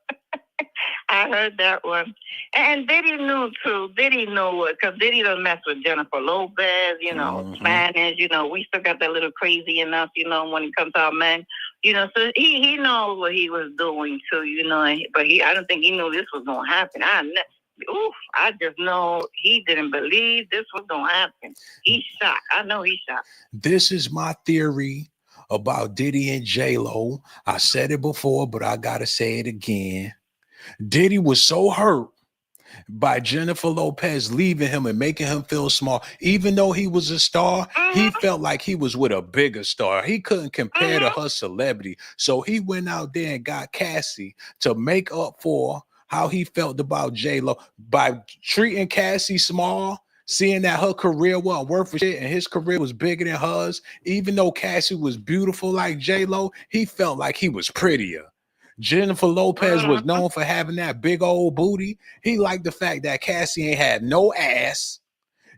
I heard that one. And Diddy knew too. Diddy knew it because Diddy doesn't mess with Jennifer Lopez, you know, Spanish, you know, we still got that little crazy enough, you know, when it comes to our men, you know, so he knows what he was doing too, you know, but I don't think he knew this was going to happen. oof, I just know he didn't believe this was going to happen. He's shocked. I know he's shocked. This is my theory about Diddy and J-Lo. I said it before, but I got to say it again. Diddy was so hurt by Jennifer Lopez leaving him and making him feel small. Even though he was a star, he felt like he was with a bigger star. He couldn't compare to her celebrity. So he went out there and got Cassie to make up for how he felt about J-Lo by treating Cassie small, seeing that her career wasn't worth a shit and his career was bigger than hers. Even though Cassie was beautiful like J-Lo, he felt like he was prettier. Jennifer Lopez was known for having that big old booty. He liked the fact that Cassie ain't had no ass.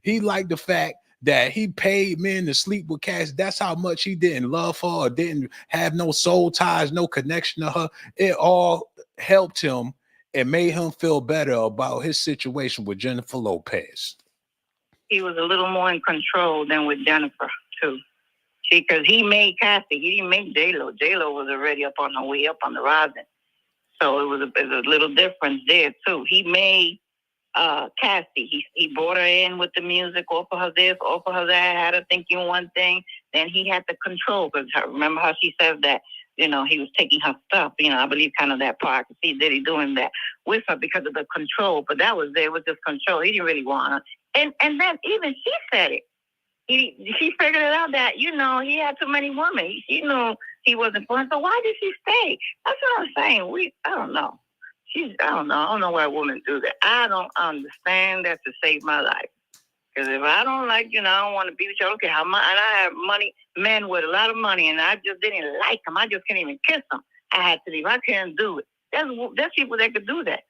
He liked the fact that he paid men to sleep with Cassie. That's how much he didn't love her or didn't have no soul ties, no connection to her. It all helped him and made him feel better about his situation with Jennifer Lopez. He was a little more in control than with Jennifer, too. Because he made Cassie. He didn't make J-Lo. J-Lo was already up on the way, up on the rising. So it was a little difference there, too. He made Cassie. He brought her in with the music, offer her this, offer her that, had her thinking one thing. Then he had to control. Because remember how she said that, he was taking her stuff. I believe kind of that part. I could see Diddy doing that with her because of the control. But that was there. It was just control. He didn't really want her. And then even she said it. She figured it out that, he had too many women. She knew he wasn't fun. So why did she stay? That's what I'm saying. I don't know. I don't know why women do that. I don't understand that to save my life. Because if I don't like you, I don't want to be with you. Okay, how much? And I have money, men with a lot of money, and I just didn't like them. I just couldn't even kiss them. I had to leave. I couldn't do it. There's people that could do that.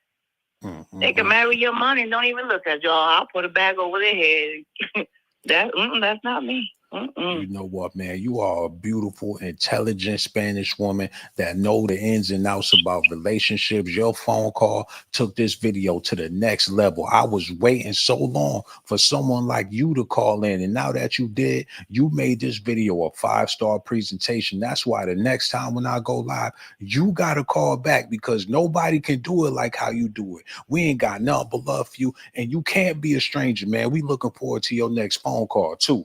Mm-hmm. They can marry your money and don't even look at you. I'll put a bag over their head. That's not me. You know what, man? You are a beautiful, intelligent Spanish woman that know the ins and outs about relationships. Your phone call took this video to the next level. I was waiting so long for someone like you to call in, and now that you did, you made this video a 5-star presentation. That's why the next time when I go live, you got to call back because nobody can do it like how you do it. We ain't got nothing but love for you, and you can't be a stranger, man. We looking forward to your next phone call, too.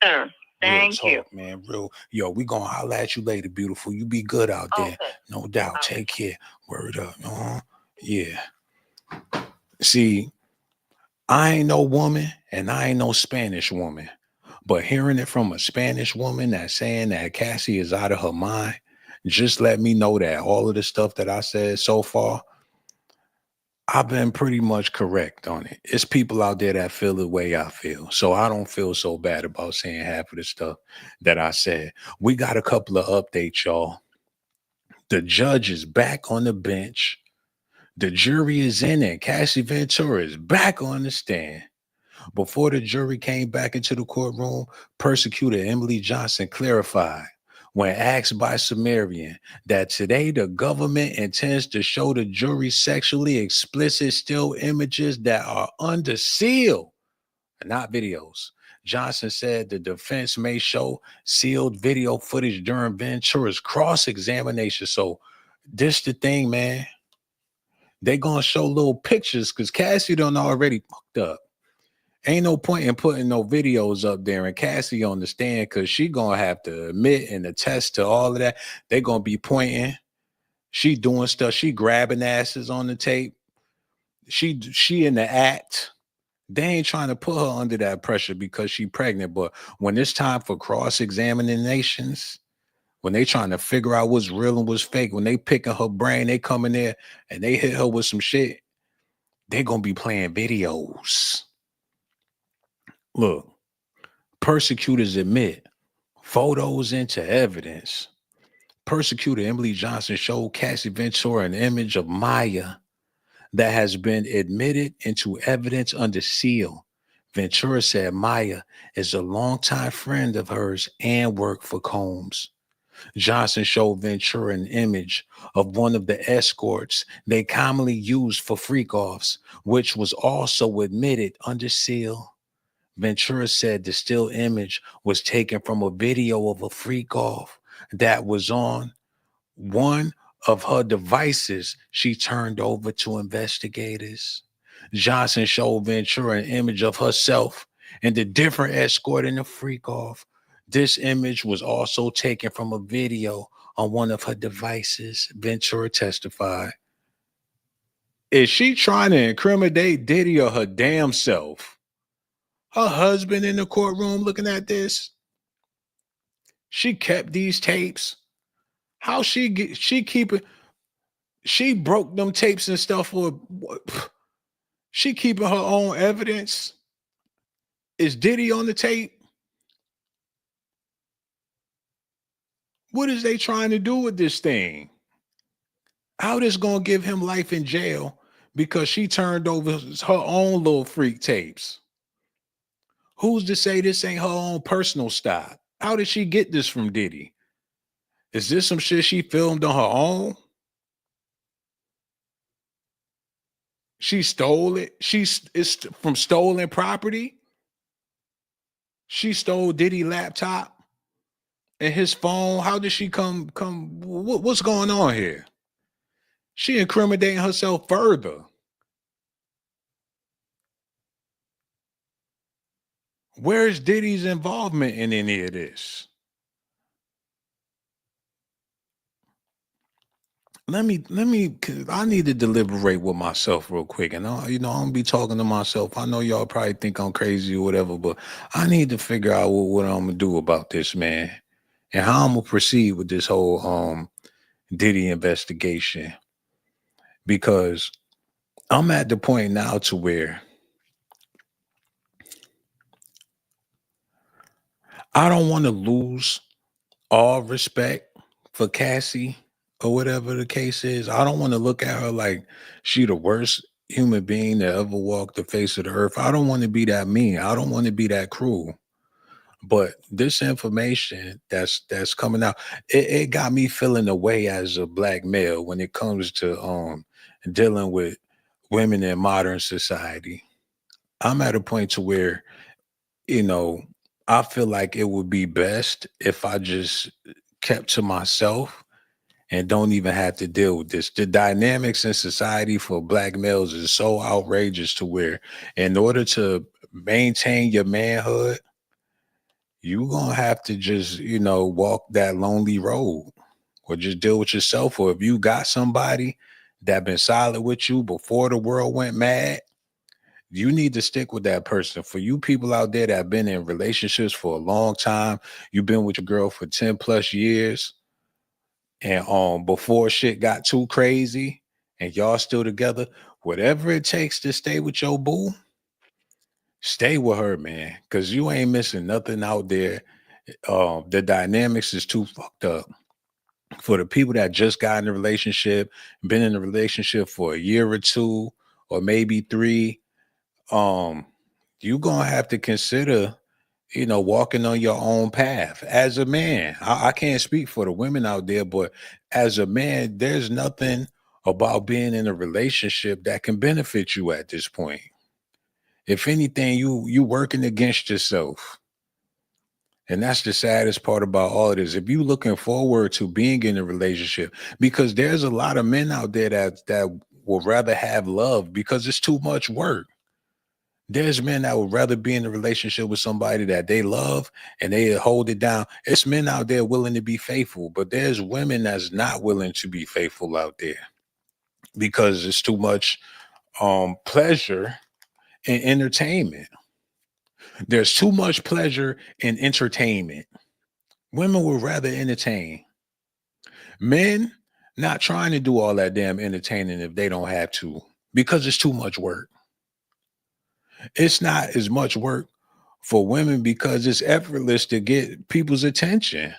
Sir, thank you, man. We gonna holler at you later, beautiful. You be good out there, no doubt. Take care. Word up. Yeah. See, I ain't no woman, and I ain't no Spanish woman, but hearing it from a Spanish woman that's saying that Cassie is out of her mind, just let me know that all of the stuff that I said so far, I've been pretty much correct on it. It's people out there that feel the way I feel. So I don't feel so bad about saying half of the stuff that I said. We got a couple of updates, y'all. The judge is back on the bench. The jury is in it. Cassie Ventura is back on the stand. Before the jury came back into the courtroom, prosecutor Emily Johnson clarified when asked by Sumerian that today the government intends to show the jury sexually explicit still images that are under seal, not videos. Johnson said the defense may show sealed video footage during Ventura's cross-examination. So this the thing, man. They gonna show little pictures because Cassie done already fucked up. Ain't no point in putting no videos up there and Cassie on the stand because she gonna have to admit and attest to all of that. They gonna be pointing. She doing stuff. She grabbing asses on the tape. She in the act. They ain't trying to put her under that pressure because she pregnant. But when it's time for cross-examinations, when they trying to figure out what's real and what's fake, when they picking her brain, they come in there and they hit her with some shit, they gonna be playing videos. Look, prosecutors admit photos into evidence. Prosecutor Emily Johnson showed Cassie Ventura an image of Maya that has been admitted into evidence under seal. Ventura said Maya is a longtime friend of hers and worked for Combs. Johnson showed Ventura an image of one of the escorts they commonly used for freak-offs, which was also admitted under seal. Ventura said the still image was taken from a video of a freak-off that was on one of her devices she turned over to investigators. Johnson showed Ventura an image of herself and the different escort in the freak off. This image was also taken from a video on one of her devices, Ventura testified. Is she trying to incriminate Diddy or her damn self? Her husband in the courtroom looking at this? She kept these tapes. How she keep it? She broke them tapes and stuff for she keeping her own evidence. Is Diddy on the tape? What is they trying to do with this thing? How this gonna give him life in jail because she turned over her own little freak tapes? Who's to say this ain't her own personal style? How did she get this from Diddy? Is this some shit she filmed on her own? She stole it. It's from stolen property. She stole Diddy's laptop and his phone. How did she come? What's going on here? She incriminating herself further. Where is Diddy's involvement in any of this? Let me, cause I need to deliberate with myself real quick. And I'm gonna be talking to myself. I know y'all probably think I'm crazy or whatever, but I need to figure out what I'm gonna do about this, man. And how I'm gonna proceed with this whole Diddy investigation. Because I'm at the point now to where I don't want to lose all respect for Cassie or whatever the case is. I don't want to look at her like she the worst human being that ever walked the face of the earth. I don't want to be that mean. I don't want to be that cruel. But this information that's coming out, it got me feeling away as a black male when it comes to dealing with women in modern society. I'm at a point to where, I feel like it would be best if I just kept to myself and don't even have to deal with this. The dynamics in society for black males is so outrageous to where in order to maintain your manhood, you're going to have to just, walk that lonely road or just deal with yourself. Or if you got somebody that been solid with you before the world went mad, you need to stick with that person. For you people out there that have been in relationships for a long time, you've been with your girl for 10 plus years, and before shit got too crazy and y'all still together, whatever it takes to stay with your boo, stay with her, man, because you ain't missing nothing out there. The dynamics is too fucked up. For the people that just got in a relationship, been in a relationship for a year or two, or maybe 3, you're gonna have to consider, walking on your own path as a man. I can't speak for the women out there, but as a man, there's nothing about being in a relationship that can benefit you at this point. If anything, you working against yourself. And that's the saddest part about all of this. If you looking forward to being in a relationship, because there's a lot of men out there that will rather have love because it's too much work. There's men that would rather be in a relationship with somebody that they love and they hold it down. It's men out there willing to be faithful, but there's women that's not willing to be faithful out there because it's too much pleasure and entertainment. There's too much pleasure in entertainment. Women would rather entertain. Men not trying to do all that damn entertaining if they don't have to because it's too much work. It's not as much work for women because it's effortless to get people's attention.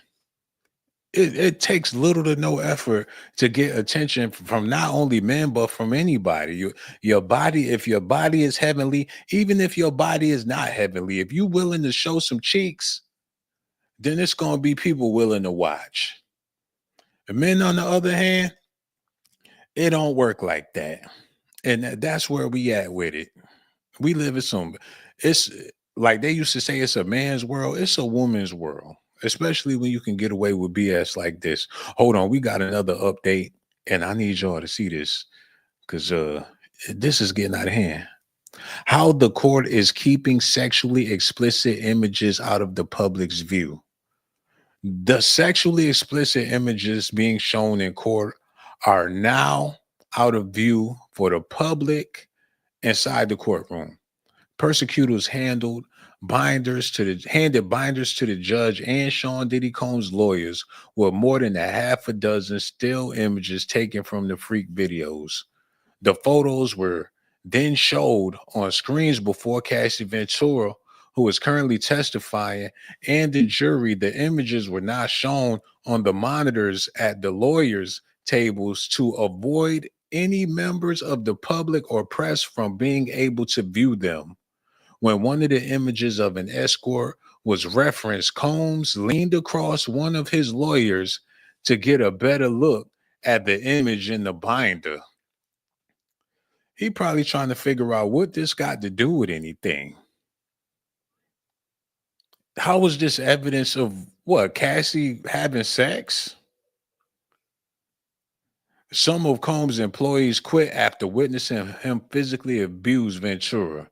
It takes little to no effort to get attention from not only men, but from anybody. Your body, if your body is heavenly, even if your body is not heavenly, if you're willing to show some cheeks, then it's going to be people willing to watch. The men, on the other hand, it don't work like that. And that's where we at with it. We live in it's like they used to say, it's a man's world. It's a woman's world, especially when you can get away with BS like this. Hold on. We got another update and I need y'all to see this because this is getting out of hand. How the court is keeping sexually explicit images out of the public's view. The sexually explicit images being shown in court are now out of view for the public inside the courtroom. Prosecutors handed binders to the judge and Sean Diddy Combs' lawyers with more than a half a dozen still images taken from the freak videos. The photos were then showed on screens before Cassie Ventura, who is currently testifying, and the jury. The images were not shown on the monitors at the lawyers' tables to avoid any members of the public or press from being able to view them. When one of the images of an escort was referenced, Combs leaned across one of his lawyers to get a better look at the image in the binder. He probably trying to figure out what this got to do with anything. How was this evidence of what? Cassie having sex? Some of Combs' employees quit after witnessing him physically abuse Ventura.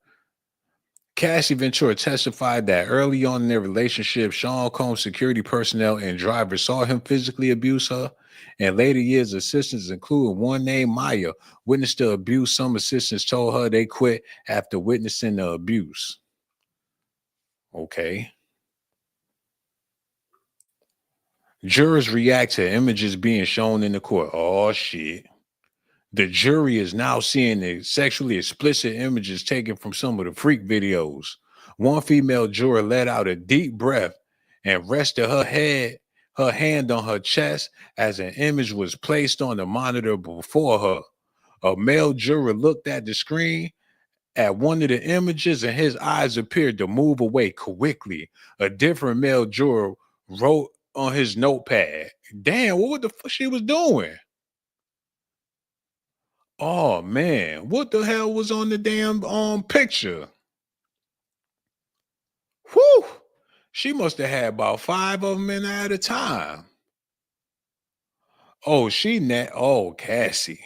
Cassie Ventura testified that early on in their relationship, Sean Combs' security personnel and drivers saw him physically abuse her. In later years, assistants, including one named Maya, witnessed the abuse. Some assistants told her they quit after witnessing the abuse. Okay. Jurors react to images being shown in the court. Oh, shit. The jury is now seeing the sexually explicit images taken from some of the freak videos. One female juror let out a deep breath and rested her hand on her chest as an image was placed on the monitor before her. A male juror looked at the screen at one of the images and his eyes appeared to move away quickly. A different male juror wrote on his notepad. Damn, what the fuck she was doing? Oh man, what the hell was on the damn picture? Whew! She must have had about 5 of them in there at a time. Oh, Cassie.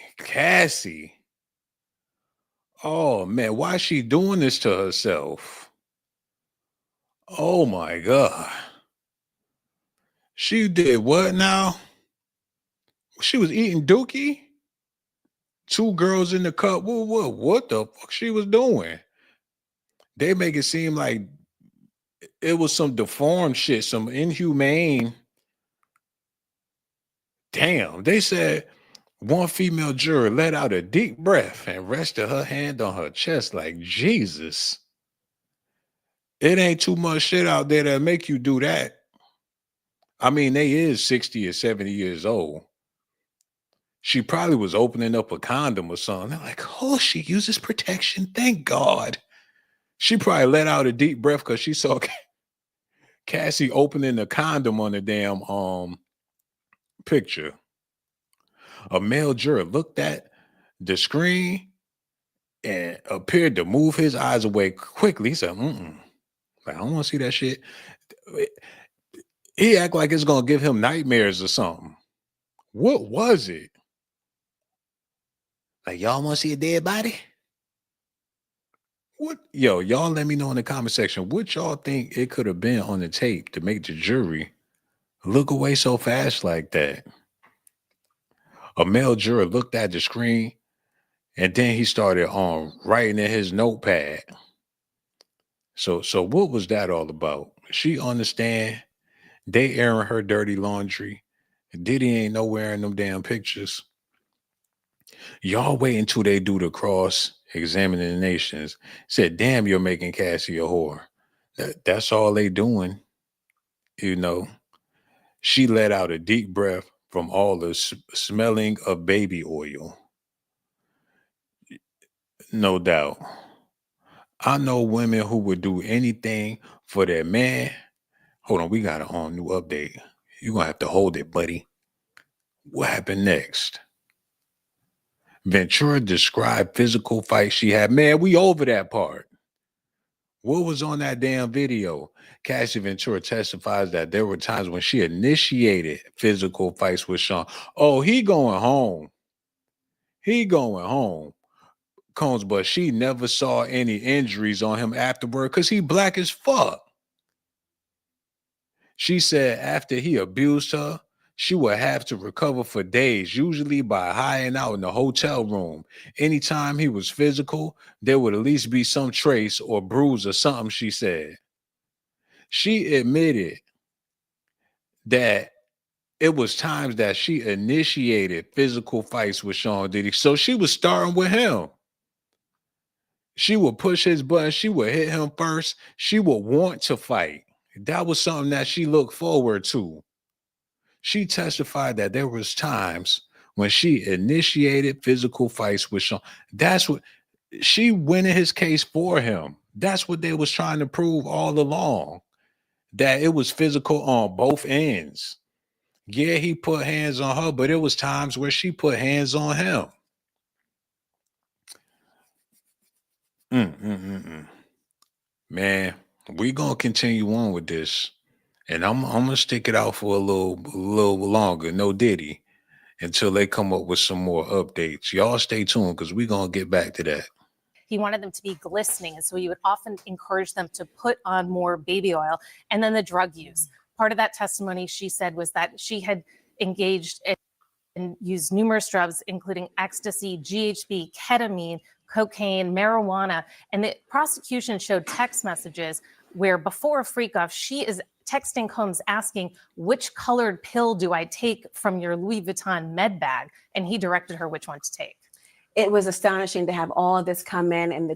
Oh man, why is she doing this to herself? Oh my God. She did what now? She was eating dookie? 2 girls in the cup. What the fuck she was doing? They make it seem like it was some deformed shit, some inhumane. Damn, they said one female juror let out a deep breath and rested her hand on her chest like, Jesus. It ain't too much shit out there that make you do that. I mean, they is 60 or 70 years old. She probably was opening up a condom or something. They're like, oh, she uses protection. Thank God. She probably let out a deep breath because she saw Cassie opening the condom on the damn picture. A male juror looked at the screen and appeared to move his eyes away quickly. He said, I don't want to see that shit. He act like it's going to give him nightmares or something. What was it? Like, y'all want to see a dead body? What? Yo, y'all let me know in the comment section what y'all think it could have been on the tape to make the jury look away so fast like that. A male juror looked at the screen and then he started writing in his notepad. So what was that all about? She understand they airing her dirty laundry. Diddy ain't nowhere in them damn pictures. Y'all wait until they do the cross-examinations. Said, damn, you're making Cassie a whore. That's all they doing. You know, she let out a deep breath from all the smelling of baby oil. No doubt. I know women who would do anything for their man. Hold on, we got a new update. You're going to have to hold it, buddy. What happened next? Ventura described physical fight she had. Man, we over that part. What was on that damn video? Cassie Ventura testifies that there were times when she initiated physical fights with Sean. Oh, he going home. Combs, but she never saw any injuries on him afterward because he black as fuck. She said after he abused her, she would have to recover for days, usually by hiding out in the hotel room. Anytime he was physical, there would at least be some trace or bruise or something, she said. She admitted that it was times that she initiated physical fights with Sean Diddy. So she was starting with him. She would push his button. She would hit him first. She would want to fight. That was something that she looked forward to. She testified that there was times when she initiated physical fights with Sean. That's what she winning his case for him. That's what they was trying to prove all along, that it was physical on both ends. Yeah, he put hands on her, but it was times where she put hands on him. Man, we gonna continue on with this, and I'm gonna stick it out for a little longer. No Diddy, until they come up with some more updates. Y'all stay tuned because we gonna get back to that. He wanted them to be glistening, and so he would often encourage them to put on more baby oil. And then the drug use. Part of that testimony, she said, was that she had engaged and used numerous drugs, including ecstasy, GHB, ketamine, cocaine, marijuana. And the prosecution showed text messages where before a freak off, she is texting Combs asking, which colored pill do I take from your Louis Vuitton med bag? And he directed her which one to take. It was astonishing to have all of this come in and the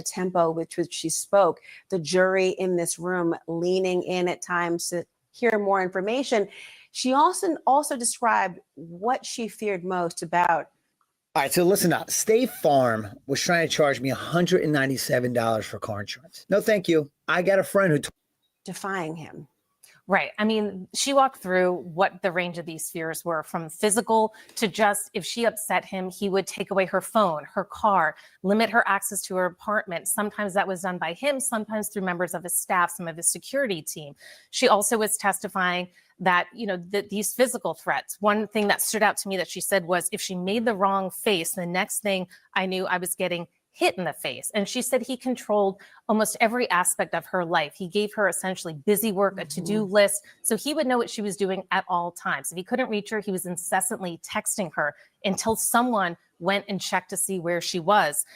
tempo with which she spoke, the jury in this room leaning in at times to hear more information. She also described what she feared most about. All right, so listen up. State Farm was trying to charge me $197 for car insurance. No, thank you. I got a friend who defying him. Right. I mean, she walked through what the range of these fears were, from physical to just if she upset him, he would take away her phone, her car, limit her access to her apartment. Sometimes that was done by him, sometimes through members of his staff, some of his security team. She also was testifying that, these physical threats. One thing that stood out to me that she said was if she made the wrong face, the next thing I knew I was getting hit in the face. And she said he controlled almost every aspect of her life. He gave her essentially busy work, a to-do list, so he would know what she was doing at all times. If he couldn't reach her, he was incessantly texting her until someone went and checked to see where she was.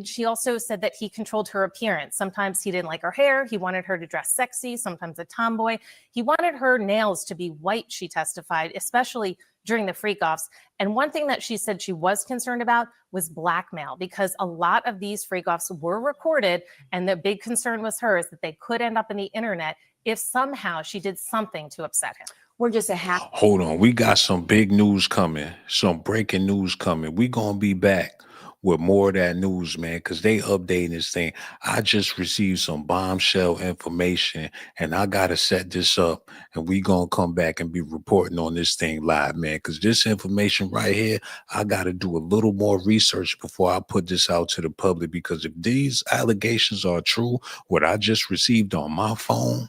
She also said that he controlled her appearance. Sometimes he didn't like her hair. He wanted her to dress sexy, sometimes a tomboy. He wanted her nails to be white, she testified, especially during the freak-offs. And one thing that she said she was concerned about was blackmail, because a lot of these freak-offs were recorded, and the big concern was hers that they could end up in the internet if somehow she did something to upset him. We're just a half. Hold on. We got some big news coming, some breaking news coming. We gonna be back with more of that news, man, because they updating this thing. I just received some bombshell information, and I gotta set this up, and we gonna come back and be reporting on this thing live, man, because this information right here, I gotta do a little more research before I put this out to the public, because if these allegations are true, what I just received on my phone,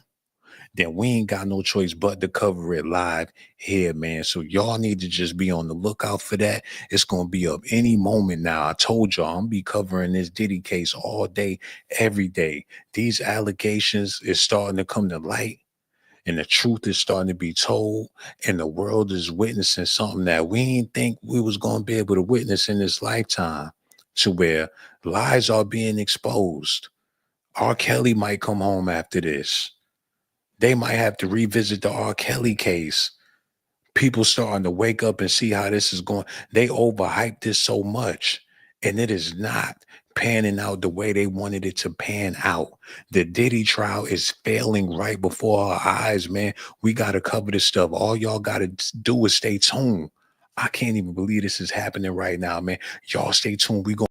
then we ain't got no choice but to cover it live here, man. So y'all need to just be on the lookout for that. It's going to be up any moment now. I told y'all I'm going to be covering this Diddy case all day, every day. These allegations is starting to come to light, and the truth is starting to be told, and the world is witnessing something that we didn't think we was going to be able to witness in this lifetime, to where lies are being exposed. R. Kelly might come home after this. They might have to revisit the R. Kelly case. People starting to wake up and see how this is going. They overhyped this so much, and it is not panning out the way they wanted it to pan out. The Diddy trial is failing right before our eyes, man. We got to cover this stuff. All y'all got to do is stay tuned. I can't even believe this is happening right now, man. Y'all stay tuned. We going